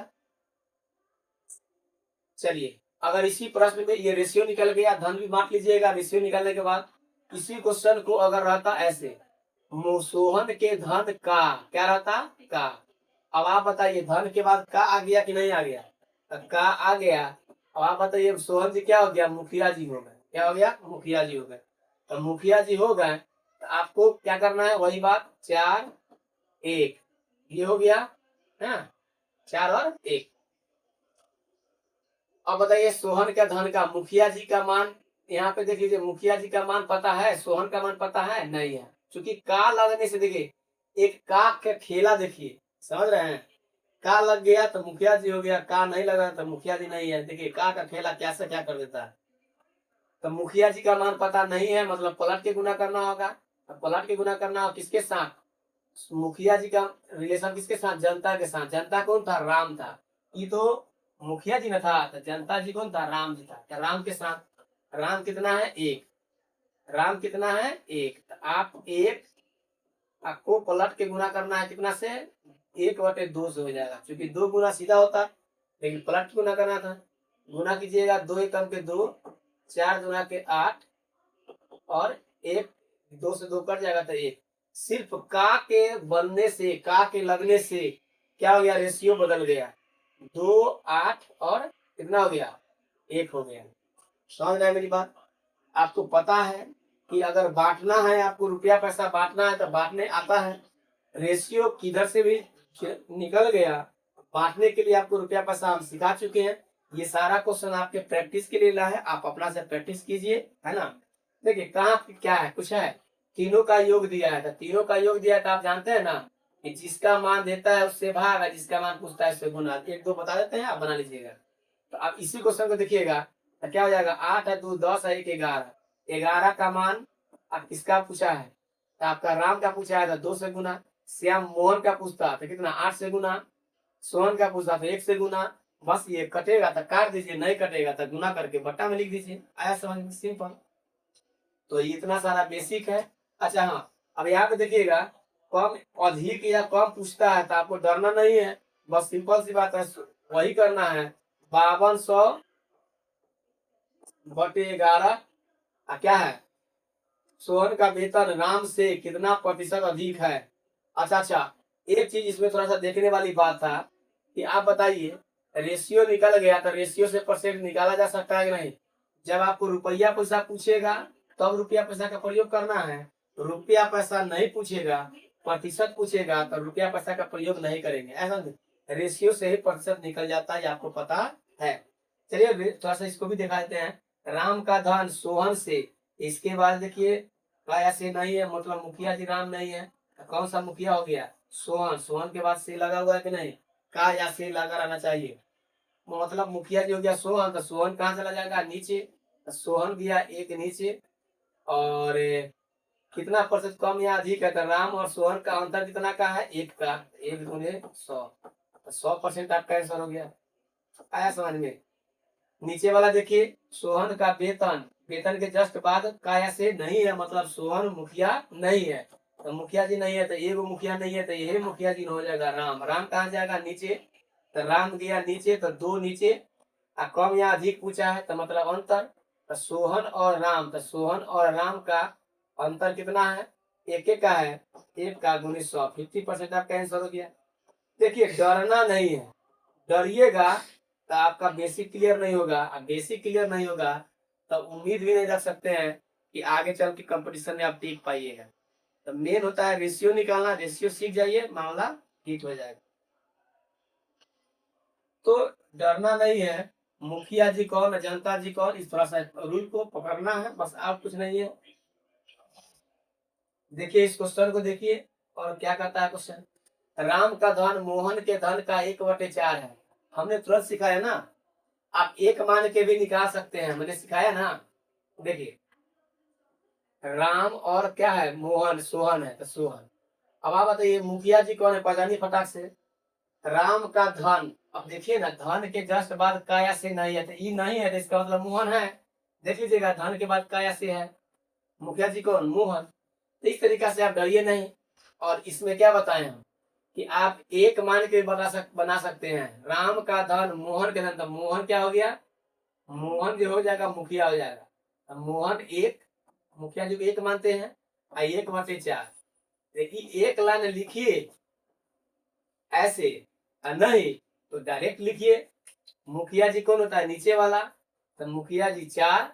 चलिए, अगर इसी प्रश्न में ये रेशियो निकल गया, धन भी बांट लीजिएगा। रेशियो निकालने के बाद इसी क्वेश्चन को अगर रहता ऐसे, सोहन के धन का क्या रहता, का। अब आप बताइए धन के बाद का आ गया कि नहीं आ गया, तो का आ गया। अब आप बताइए सोहन जी क्या हो गया, मुखिया जी हो गए। क्या हो गया, मुखिया जी हो गए। तो मुखिया जी हो गए तो आपको क्या करना है, वही बात, 4-1 ये हो गया है, 4 और 1। अब बताइए सोहन का धन का, मुखिया जी का मान, यहाँ पे देख लीजिए मुखिया जी का मान पता है, सोहन का मान पता है नहीं है। क्योंकि का लगने से देखिए, एक का के खेला देखिए, समझ रहे हैं, का लग गया तो मुखिया जी हो गया, का नहीं लगा तो मुखिया जी नहीं है। देखिए का खेला क्या से क्या कर देता है। तो मुखिया जी का मान पता नहीं है, मतलब पलट के गुना करना होगा। तो पलट के गुना करना हो किसके साथ, मुखिया जी का रिलेशन किसके साथ, जनता के साथ। जनता कौन था, राम था। ये तो मुखिया जी न था, तो जनता जी कौन था, राम जी था। क्या राम के साथ, राम कितना है, 1। राम कितना है, 1। तो आप 1 आपको पलट के गुना करना है कितना से, 1/2 से हो जाएगा। क्योंकि 2 गुना सीधा होता है, लेकिन पलट के गुना करना था। गुना कीजिएगा, 2 एकम के 2, 4 गुना के 8 और 1, 2 से 2 कट जाएगा तो 1। सिर्फ का के बनने से, का के लगने से क्या हो गया, रेशियो बदल गया। 2, 8 और कितना हो गया, 1 हो गया। समझ रहे हैं मेरी बात। आपको पता है कि अगर बांटना है, आपको रुपया पैसा बांटना है तो बांटने आता है। रेशियो किधर से भी निकल गया, बांटने के लिए आपको रुपया पैसा हम सिखा चुके हैं। ये सारा क्वेश्चन आपके प्रैक्टिस के लिए ला है, आप अपना से प्रैक्टिस कीजिए, है ना। देखिए कहाँ क्या है, कुछ है, तीनों का योग दिया है। तो तीनों का योग दिया है तो आप जानते हैं ना कि जिसका मान देता है उससे भाग, और जिसका मान पूछता है उससे गुना। 1-2 बता देते हैं, आप बना लीजिएगा। तो आप इसी क्वेश्चन को देखिएगा तो क्या हो जाएगा, 8 है 2 10 है 1 11। 11 का मान आप किसका पूछा है, तो आपका राम का पूछा है तो 2 से गुना। श्याम मोहन का पूछता तो कितना, 8 से गुना। सोहन का पूछता तो 1 से गुना। बस ये कटेगा तो काट दीजिए, नहीं कटेगा तो गुना करके बट्टा में लिख दीजिए। आया समझ में, सिंपल। तो इतना सारा बेसिक है। अच्छा हाँ, अब यहाँ पे देखिएगा, कम अधिक या कम पूछता है तो आपको डरना नहीं है, बस सिंपल सी बात है, वही करना है। 5200/11 क्या है, सोहन का वेतन राम से कितना प्रतिशत अधिक है। अच्छा, एक चीज इसमें थोड़ा सा देखने वाली बात था कि आप बताइए, रेशियो निकल गया तो रेशियो से परसेंट निकाला जा सकता है कि नहीं। जब आपको रुपया पैसा पूछेगा तब रुपया पैसा का प्रयोग करना है। रुपया पैसा नहीं पूछेगा, प्रतिशत पूछेगा तो रुपया पैसा का प्रयोग नहीं करेंगे। ऐसा नहीं, रेशियो से ही प्रतिशत निकल जाता है, आपको पता है। चलिए थोड़ा सा इसको भी दिखा देते हैं। राम का धन सोहन से, इसके बाद देखिए का से नहीं है, मतलब मुखिया जी राम नहीं है, तो कौन सा मुखिया हो गया, सोहन। सोहन के बाद से लगा हुआ है कि नहीं, का या से लगा रहना चाहिए। मतलब मुखिया जी हो गया सोहन, तो सोहन कहाँ चला जाएगा, नीचे। तो सोहन गया 1 नीचे। और कितना प्रतिशत कम या अधिक है, तो राम और सोहन का अंतर कितना का है, 1 का। 1 दूने 100, तो 100% आपका आंसर हो गया। आया समझ में। नीचे वाला देखिए, सोहन का वेतन, वेतन के जस्ट बाद काया से नहीं है, मतलब सोहन मुखिया नहीं है। तो मुखिया जी नहीं है तो एगो मुखिया नहीं है, तो यही मुखिया जी हो जाएगा राम। राम कहाँ जाएगा, नीचे। तो राम गया नीचे, तो 2 नीचे। कम या अधिक पूछा है तो मतलब अंतर। तो सोहन और राम, तो सोहन और राम का अंतर कितना है, 1 का है। 1 का गुने 100, 50% आपका आंसर हो गया। देखिए डरना नहीं है, डरिएगा तो आपका बेसिक क्लियर नहीं होगा। बेसिक क्लियर नहीं होगा तो उम्मीद भी नहीं रख सकते हैं कि आगे चल के कंपटीशन में आप टिक पाइएगा। तो मेन होता है रेशियो निकालना, रेशियो सीख जाइए, मामला ठीक हो जाएगा। तो डरना नहीं है, मुखिया जी कौन, जनता जी कौन, इस थोड़ा सा रूल को पकड़ना है, बस आप कुछ नहीं है। देखिए इस क्वेश्चन को देखिए, और क्या कहता है क्वेश्चन। राम का धन मोहन के धन का 1/4 है। हमने तुरंत सिखाया ना, आप 1 मान के भी निकाल सकते हैं, मैंने सिखाया ना। देखिए राम और क्या है, मोहन, सोहन है तो सोहन। अब आप बताइए मुखिया जी कौन है, पहचानिए फटाक से। राम का धन, अब देखिए ना, धन के जस्ट बाद काया से नहीं है, तो ये नहीं है तो इसका मतलब मोहन है। देख लीजिएगा, धन के बाद काया से है, मुखिया जी कौन, मोहन। तो इस तरीका से आप डरिए नहीं। और इसमें क्या बताएं हम कि आप 1 मान के बना सकते हैं। राम का धन मोहन के धन, तो मोहन क्या हो गया, मोहन जो हो जाएगा मुखिया हो जाएगा। अब मोहन एक, मुखिया जी को एक मानते हैं, 1/4। देखिए एक लाइन लिखिए ऐसे, और नहीं तो डायरेक्ट लिखिए। मुखिया जी कौन होता है, नीचे वाला, तो मुखिया जी 4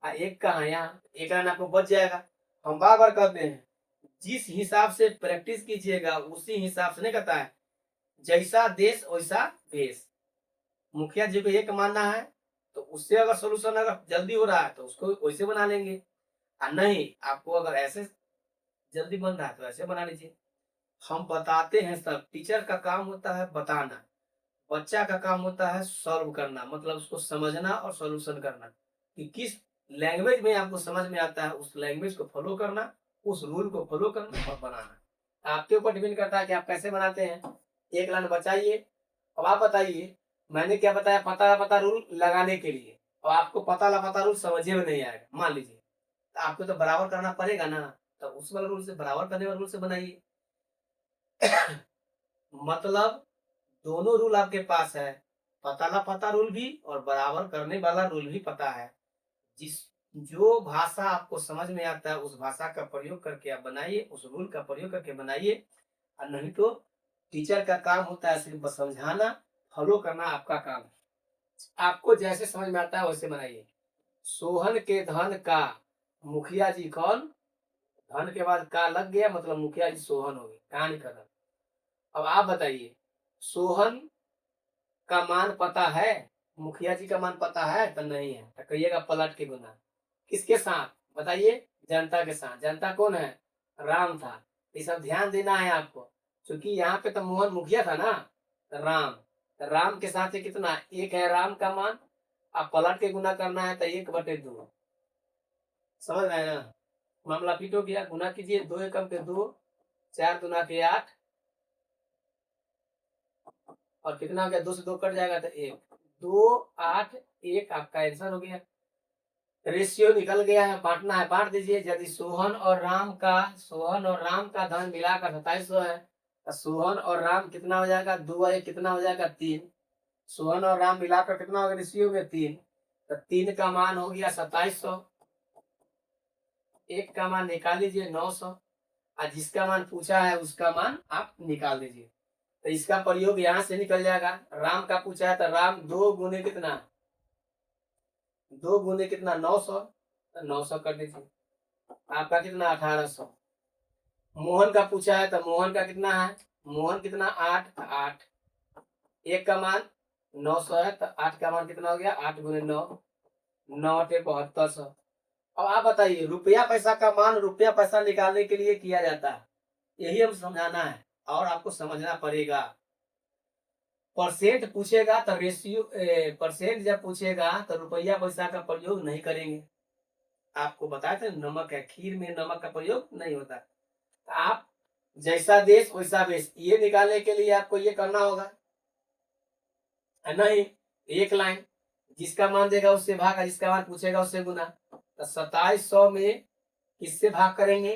और एक कहाँ यहाँ, एक लाइन आपको बच जाएगा। हम बार बार कहते हैं जिस हिसाब से प्रैक्टिस कीजिएगा उसी हिसाब से नहीं कहता है, जैसा देश वैसा भेष। मुखिया जी को एक मानना है तो उससे अगर सोल्यूशन अगर जल्दी हो रहा है तो उसको वैसे बना लेंगे, और नहीं आपको अगर ऐसे जल्दी बन रहा है तो ऐसे बना लीजिए। हम बताते हैं सब, टीचर का काम होता है बताना, बच्चा का काम होता है सॉल्व करना, मतलब उसको समझना और सॉल्यूशन करना कि किस लैंग्वेज में आपको समझ में आता है, उस लैंग्वेज को फॉलो करना, उस रूल को फॉलो करना और बनाना। आपके ऊपर डिपेंड करता है कि आप कैसे बनाते हैं। एक लाइन बचाइए। अब आप बताइए, मैंने क्या बताया, पता पता रूल लगाने के लिए, और आपको पता लापता रूल समझे में नहीं आएगा मान लीजिए, तो आपको तो बराबर करना पड़ेगा ना, तो उस वाले रूल से, बराबर करने वाले रूल से बनाइए। मतलब दोनों रूल आपके पास है, पता ना पता रूल भी और बराबर करने वाला रूल भी पता है। जिस जो भाषा आपको समझ में आता है उस भाषा का प्रयोग करके आप बनाइए, उस रूल का प्रयोग करके बनाइए, और नहीं तो टीचर का काम होता है सिर्फ बस समझाना, फॉलो करना आपका काम है। आपको जैसे समझ में आता है वैसे बनाइए। सोहन के धन का मुखिया जी कौन, धन के बाद का लग गया मतलब मुखिया जी सोहन हो गए, कहानी खत्म। अब आप बताइए, सोहन का मान पता है, मुखिया जी का मान पता है तो नहीं है, तो कहिएगा पलट के गुना। किसके साथ बताइए, जनता के साथ। जनता कौन है, राम था। ये सब ध्यान देना है आपको, क्योंकि यहाँ पे तो मोहन मुखिया था ना, तो राम, तो राम के साथ ये कितना, एक है राम का मान। आप पलट के गुना करना है तो 1/2, समझ रहे हैं ना। मामला फिट हो गया, गुना कीजिए, 2 एकम के 2, 4 दुना के 8, और कितना हो गया, 2 से 2 कट जाएगा तो 1, 2 8 1 आपका आंसर हो गया। रेशियो निकल गया है, बांटना है बांट दीजिए। यदि सोहन और राम का धन मिलाकर 2700 है, तो सोहन और राम कितना हो जाएगा, 2 और 1 कितना हो जाएगा, 3। सोहन और राम मिलाकर कितना होगा, रेशियो में 3, तो 3 का मान हो गया 2700, 1 का मान निकाल लीजिए 900, और जिसका मान पूछा है उसका मान आप निकाल दीजिए। तो इसका प्रयोग यहाँ से निकल जाएगा। राम का पूछा है तो राम 2 गुने कितना, 2 गुने कितना 900, तो 900 कर दीजिए, आपका कितना 1800। मोहन का पूछा है तो मोहन का कितना है, मोहन कितना 8, 8, 1 का मान 900 है तो 8 का मान कितना हो गया, 8 गुने 9, 9 8 7200। अब आप बताइए, रुपया पैसा का मान रुपया पैसा निकालने के लिए किया जाता है, यही हम समझाना है और आपको समझना पड़ेगा। परसेंट पूछेगा तो रेशियो, परसेंट जब पूछेगा तो रुपया पैसा का प्रयोग नहीं करेंगे। आपको बताया था नमक है, खीर में नमक का प्रयोग नहीं होता। आप जैसा देश वैसा वेश, ये निकालने के लिए आपको ये करना होगा, नहीं एक लाइन, जिसका मान देगा उससे भाग, जिसका मान पूछेगा उससे गुना। तो 2700 में किससे भाग करेंगे,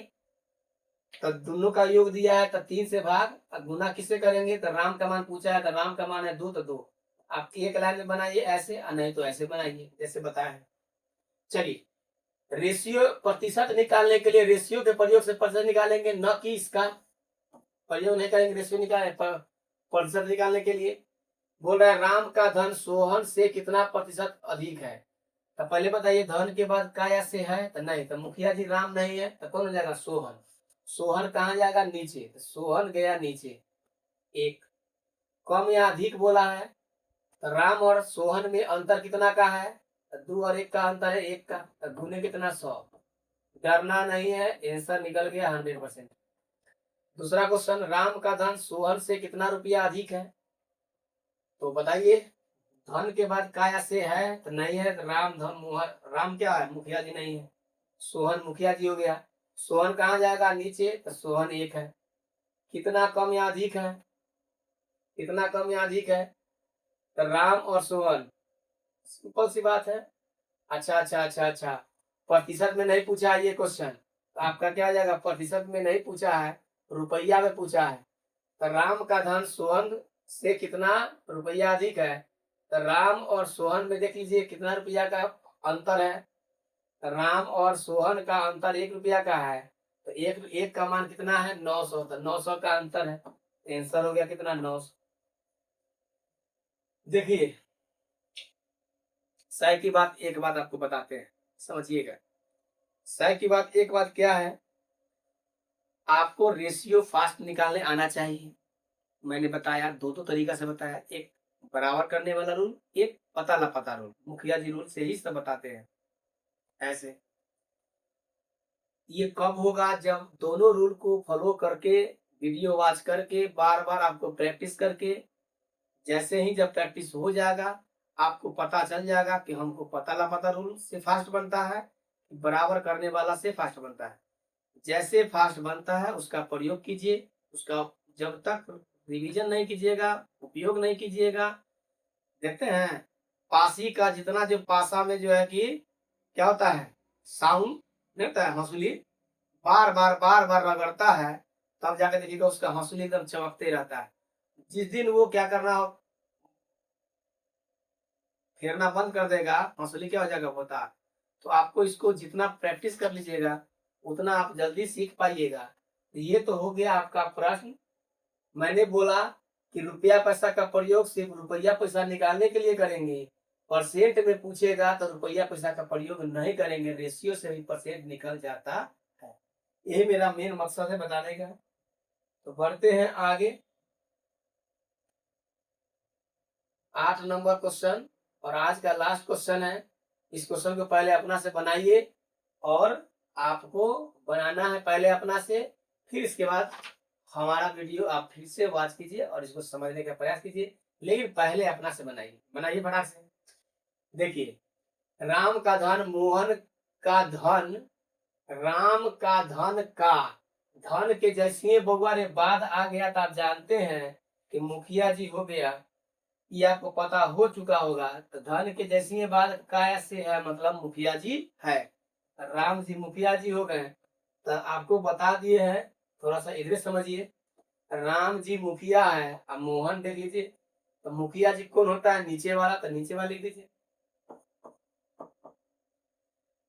तो दोनों का योग दिया है तो 3 से भाग, और गुना किससे करेंगे, तो राम का मान पूछा है तो राम का मान है 2 तो 2। आप एक लाइन में बनाइए ऐसे, और नहीं तो ऐसे बनाइए जैसे बताया है। चलिए, रेशियो प्रतिशत निकालने के लिए रेशियो के प्रयोग से प्रतिशत निकालेंगे, न कि इसका प्रयोग नहीं करेंगे। रेशियो निकाले प्रतिशत निकालने के लिए बोल रहा है राम का धन सोहन से कितना प्रतिशत अधिक है, तो पहले बताइए धन के बाद का या से है, तो नहीं, तो मुखिया जी राम नहीं है तो कौन हो जाएगा, सोहन। सोहन कहाँ जाएगा, नीचे, तो सोहन गया नीचे। एक कम या अधिक बोला है, तो राम और सोहन में अंतर कितना का है, तो 2 और 1 का अंतर है 1 का, तो गुने कितना 100। डरना नहीं है, आंसर निकल गया 100%। दूसरा क्वेश्चन, राम का धन सोहन से कितना रुपया अधिक है, तो बताइए। धन के बाद काया से है तो नहीं है, तो राम धन मोहन, राम क्या है, मुखिया जी नहीं है, सोहन मुखिया जी हो गया। सोहन कहाँ जाएगा, नीचे, तो सोहन 1 है। कितना कम या अधिक है, कितना कम या अधिक है, तो राम और सोहन, सिंपल सी बात है। अच्छा, प्रतिशत में नहीं पूछा है ये क्वेश्चन, तो आपका क्या आ जाएगा, प्रतिशत में नहीं पूछा है, रुपया में पूछा है। तो राम का धन सोहन से कितना रुपया अधिक है, तो राम और सोहन में देख लीजिए कितना रुपया का अंतर है। राम और सोहन का अंतर 1 रुपया का है। तो एक एक का मान कितना है 900, तो 900 का अंतर है। आंसर हो गया कितना 900। देखिए सही की बात एक बात आपको बताते हैं, समझिएगा। सही की बात एक बात क्या है, आपको रेशियो फास्ट निकालने आना चाहिए। मैंने बताया दो तरीका से बताया, एक बराबर करने वाला रूल, एक पता लापता रूल। मुखिया जी रूल से ही सब बताते हैं ऐसे। ये कब होगा, जब दोनों रूल को फॉलो करके, वीडियो वॉच करके, बार बार आपको प्रैक्टिस करके, जैसे ही जब प्रैक्टिस हो जाएगा आपको पता चल जाएगा कि हमको पता लापता रूल से फास्ट बनता है, बराबर करने वाला से फास्ट बनता है। जैसे फास्ट बनता है उसका प्रयोग कीजिए। उसका जब तक रिवीजन नहीं कीजिएगा, उपयोग नहीं कीजिएगा, देखते हैं पासी का जितना जो पासा में जो है कि क्या होता है, साउंड नहीं होता है, हंसुली बार बार रगड़ता है, तब जाकर देखिएगा उसका हंसुली एकदम चमकते रहता है। जिस दिन वो क्या करना हो, फेरना बंद कर देगा, हंसुली क्या हो जाएगा होता। तो आपको इसको जितना प्रैक्टिस कर लीजिएगा उतना आप जल्दी सीख पाइएगा। ये तो हो गया आपका प्रश्न। मैंने बोला कि रुपया पैसा का प्रयोग सिर्फ रुपया पैसा निकालने के लिए करेंगे, परसेंट में पूछेगा तो रुपया पैसा का प्रयोग नहीं करेंगे, रेशियो से भी परसेंट निकल जाता है। यही मेरा मेन मकसद है बताने का। तो बढ़ते हैं आगे। 8 नंबर क्वेश्चन और आज का लास्ट क्वेश्चन है। इस क्वेश्चन को पहले अपना से बनाइए, और आपको बनाना है पहले अपना से, फिर इसके बाद हमारा वीडियो आप फिर से वॉच कीजिए और इसको समझने का प्रयास कीजिए। लेकिन पहले अपना से बनाइए, बनाइए फटाक से। देखिए राम का धन मोहन का धन, राम का धन का धन के जैसे बउआ रे बाद आ गया तो आप जानते हैं कि मुखिया जी हो गया। ये आपको पता हो चुका होगा। तो धन के जैसी बाद काय से है, मतलब मुखिया जी है। राम जी मुखिया जी हो गए, तो आपको बता दिए हैं। थोड़ा सा इधर समझिए, राम जी मुखिया है। अब मोहन देख लीजिए, तो मुखिया जी कौन होता है, नीचे वाला, तो नीचे वाला लिख दीजिए।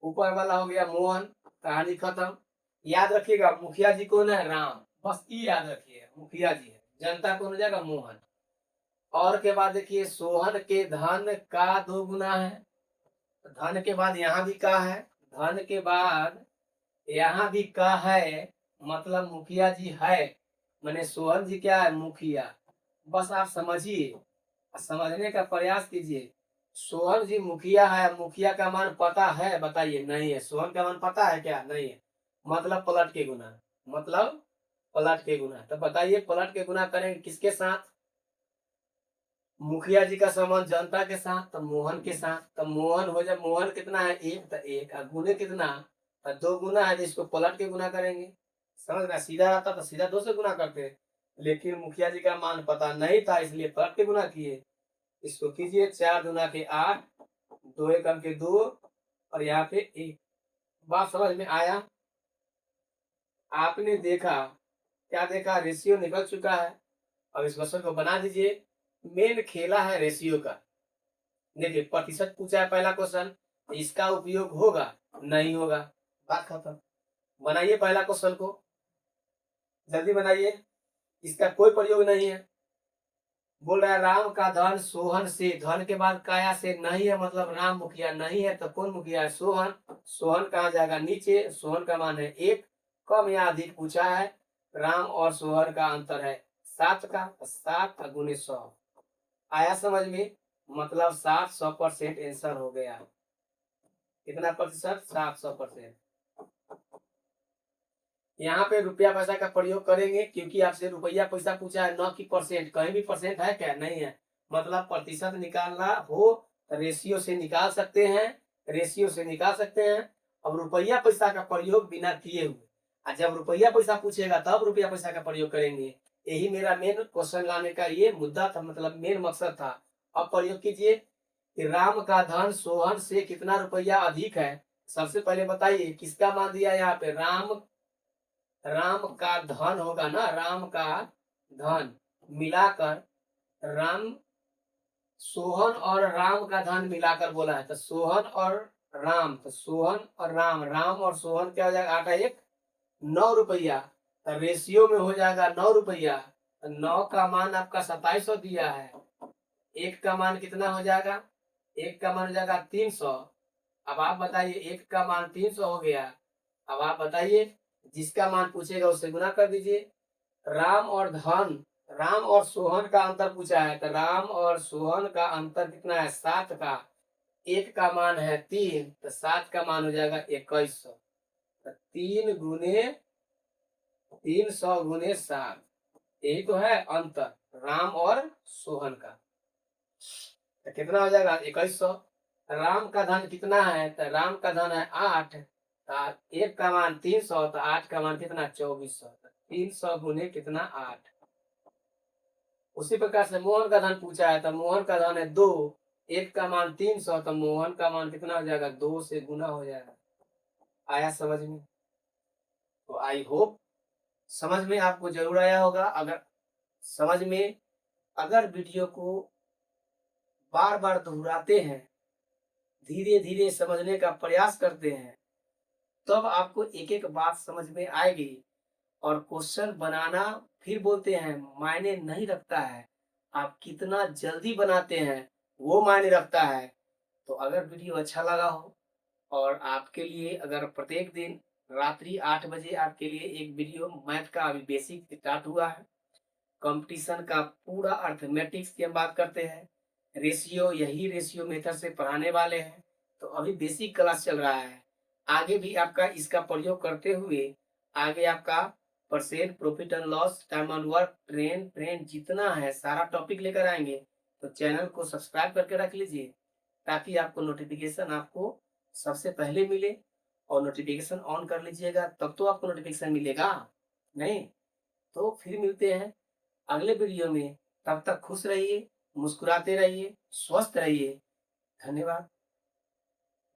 ऊपर वाला हो गया मोहन, कहानी खत्म। याद रखिएगा मुखिया जी कौन है, राम, बस ये याद रखिए मुखिया जी है। जनता कौन हो जाएगा, मोहन। और के बाद देखिए सोहन के धन का 2 गुना है। धन के बाद यहाँ भी का है, धन के बाद यहाँ भी का है, मतलब मुखिया जी है। मैंने सोहन जी क्या है, मुखिया। बस आप समझिए, समझने का प्रयास कीजिए। सोहन जी मुखिया है, मुखिया का मान पता है, बताइए नहीं है। सोहन का मान पता है क्या, नहीं है, मतलब पलट के गुना, मतलब पलट के गुना। तो बताइए पलट के गुना करेंगे किसके साथ, मुखिया जी का संबंध जनता के साथ, तो मोहन के साथ। तो मोहन हो जाए, मोहन कितना है 1, तो 1 और गुने कितना, तो 2 गुना है, जिसको पलट के गुना करेंगे। समझ रहे, सीधा रहता तो सीधा 2 से गुना करते, लेकिन मुखिया जी का मान पता नहीं था इसलिए पलट के गुना किए। इसको कीजिए 4 दुना के 8, 2 एकम के 2, और यहाँ पे 1। बात समझ में आया। आपने देखा, क्या देखा, रेशियो निकल चुका है। अब इस क्वेश्चन को बना दीजिए। मेन खेला है रेशियो का। देखिए प्रतिशत पूछा है पहला क्वेश्चन, इसका उपयोग होगा नहीं होगा, बात खत्म। बनाइए पहला क्वेश्चन को, जल्दी बनाइए, इसका कोई प्रयोग नहीं है। बोल रहा है राम का धन सोहन से, धन के बाद काया से नहीं है, मतलब राम मुखिया नहीं है, तो कौन मुखिया है, सोहन। सोहन कहाँ जाएगा, नीचे। सोहन का मान है 1, कम या अधिक पूछा है। राम और सोहन का अंतर है 7 का, 7 गुने 100। आया समझ में, मतलब 700% आंसर हो गया। कितना प्रतिशत, 700%। यहाँ पे रुपया पैसा का प्रयोग करेंगे क्योंकि आपसे रुपया पैसा पूछा है, न कि परसेंट। कहीं भी परसेंट है क्या, नहीं है। मतलब प्रतिशत निकालना हो रेशियो से निकाल सकते हैं, रेशियो से निकाल सकते हैं। अब रुपया पैसा का प्रयोग बिना किए हुए, और जब रुपया पैसा पूछेगा तब रुपया पैसा का प्रयोग करेंगे। यही मेरा मेन क्वेश्चन लाने का ये मुद्दा था, मतलब मेन मकसद था। अब प्रयोग कीजिए कि राम का धन सोहन से कितना रुपया अधिक है। सबसे पहले बताइए किसका मान दिया यहाँ पे, राम, राम का धन होगा ना, राम का धन मिलाकर, राम सोहन और राम का धन मिलाकर बोला है, तो सोहन और राम, तो सोहन और राम, राम और सोहन क्या हो जाएगा, 8 1 9 रुपया, तो रेशियो में हो जाएगा 9 रुपया। तो 9 का मान आपका 2700 दिया है, एक का मान कितना हो जाएगा, एक का मान हो जाएगा 300। अब आप बताइए, एक का मान 300 हो गया। अब आप बताइए, जिसका मान पूछेगा उससे गुना कर दीजिए। राम और धन, राम और सोहन का अंतर पूछा है, तो राम और सोहन का अंतर कितना है, 7 का। एक का मान है 3, तो 7 का मान हो जाएगा 2100। तो 300 गुने 7, यही तो है अंतर राम और सोहन का। तो कितना हो जाएगा, 2100। राम का धन कितना है, तो राम का धन है 8, तो एक का मान 300, तो 8 का मान कितना, 2400। 300 गुने कितना, 8। उसी प्रकार से मोहन का धन पूछा है, तो मोहन का धन है 2, एक का मान 300, तो मोहन का मान कितना हो जाएगा, 2 से गुना हो जाएगा। आया समझ में? तो आई होप समझ में आपको जरूर आया होगा। अगर समझ में, अगर वीडियो को बार बार दोहराते हैं, धीरे धीरे समझने का प्रयास करते हैं, तब आपको एक एक बात समझ में आएगी। और क्वेश्चन बनाना, फिर बोलते हैं, मायने नहीं रखता है, आप कितना जल्दी बनाते हैं वो मायने रखता है। तो अगर वीडियो अच्छा लगा हो, और आपके लिए अगर प्रत्येक दिन रात्रि 8 बजे आपके लिए एक वीडियो मैथ का अभी बेसिक स्टार्ट हुआ है, कंपटीशन का पूरा अर्थमेटिक्स की हम बात करते हैं, रेशियो, यही रेशियो मेथड से पढ़ाने वाले हैं। तो अभी बेसिक क्लास चल रहा है, आगे भी आपका इसका प्रयोग करते हुए आगे आपका percent, profit and loss, time and work, trend जितना है सारा टॉपिक लेकर आएंगे। तो चैनल को सब्सक्राइब करके रख लीजिए, ताकि आपको नोटिफिकेशन आपको सबसे पहले मिले। और नोटिफिकेशन ऑन कर लीजिएगा, तब तो आपको नोटिफिकेशन मिलेगा। नहीं तो फिर मिलते हैं अगले वीडियो में। तब तक खुश रहिए, मुस्कुराते रहिए, स्वस्थ रहिए। धन्यवाद।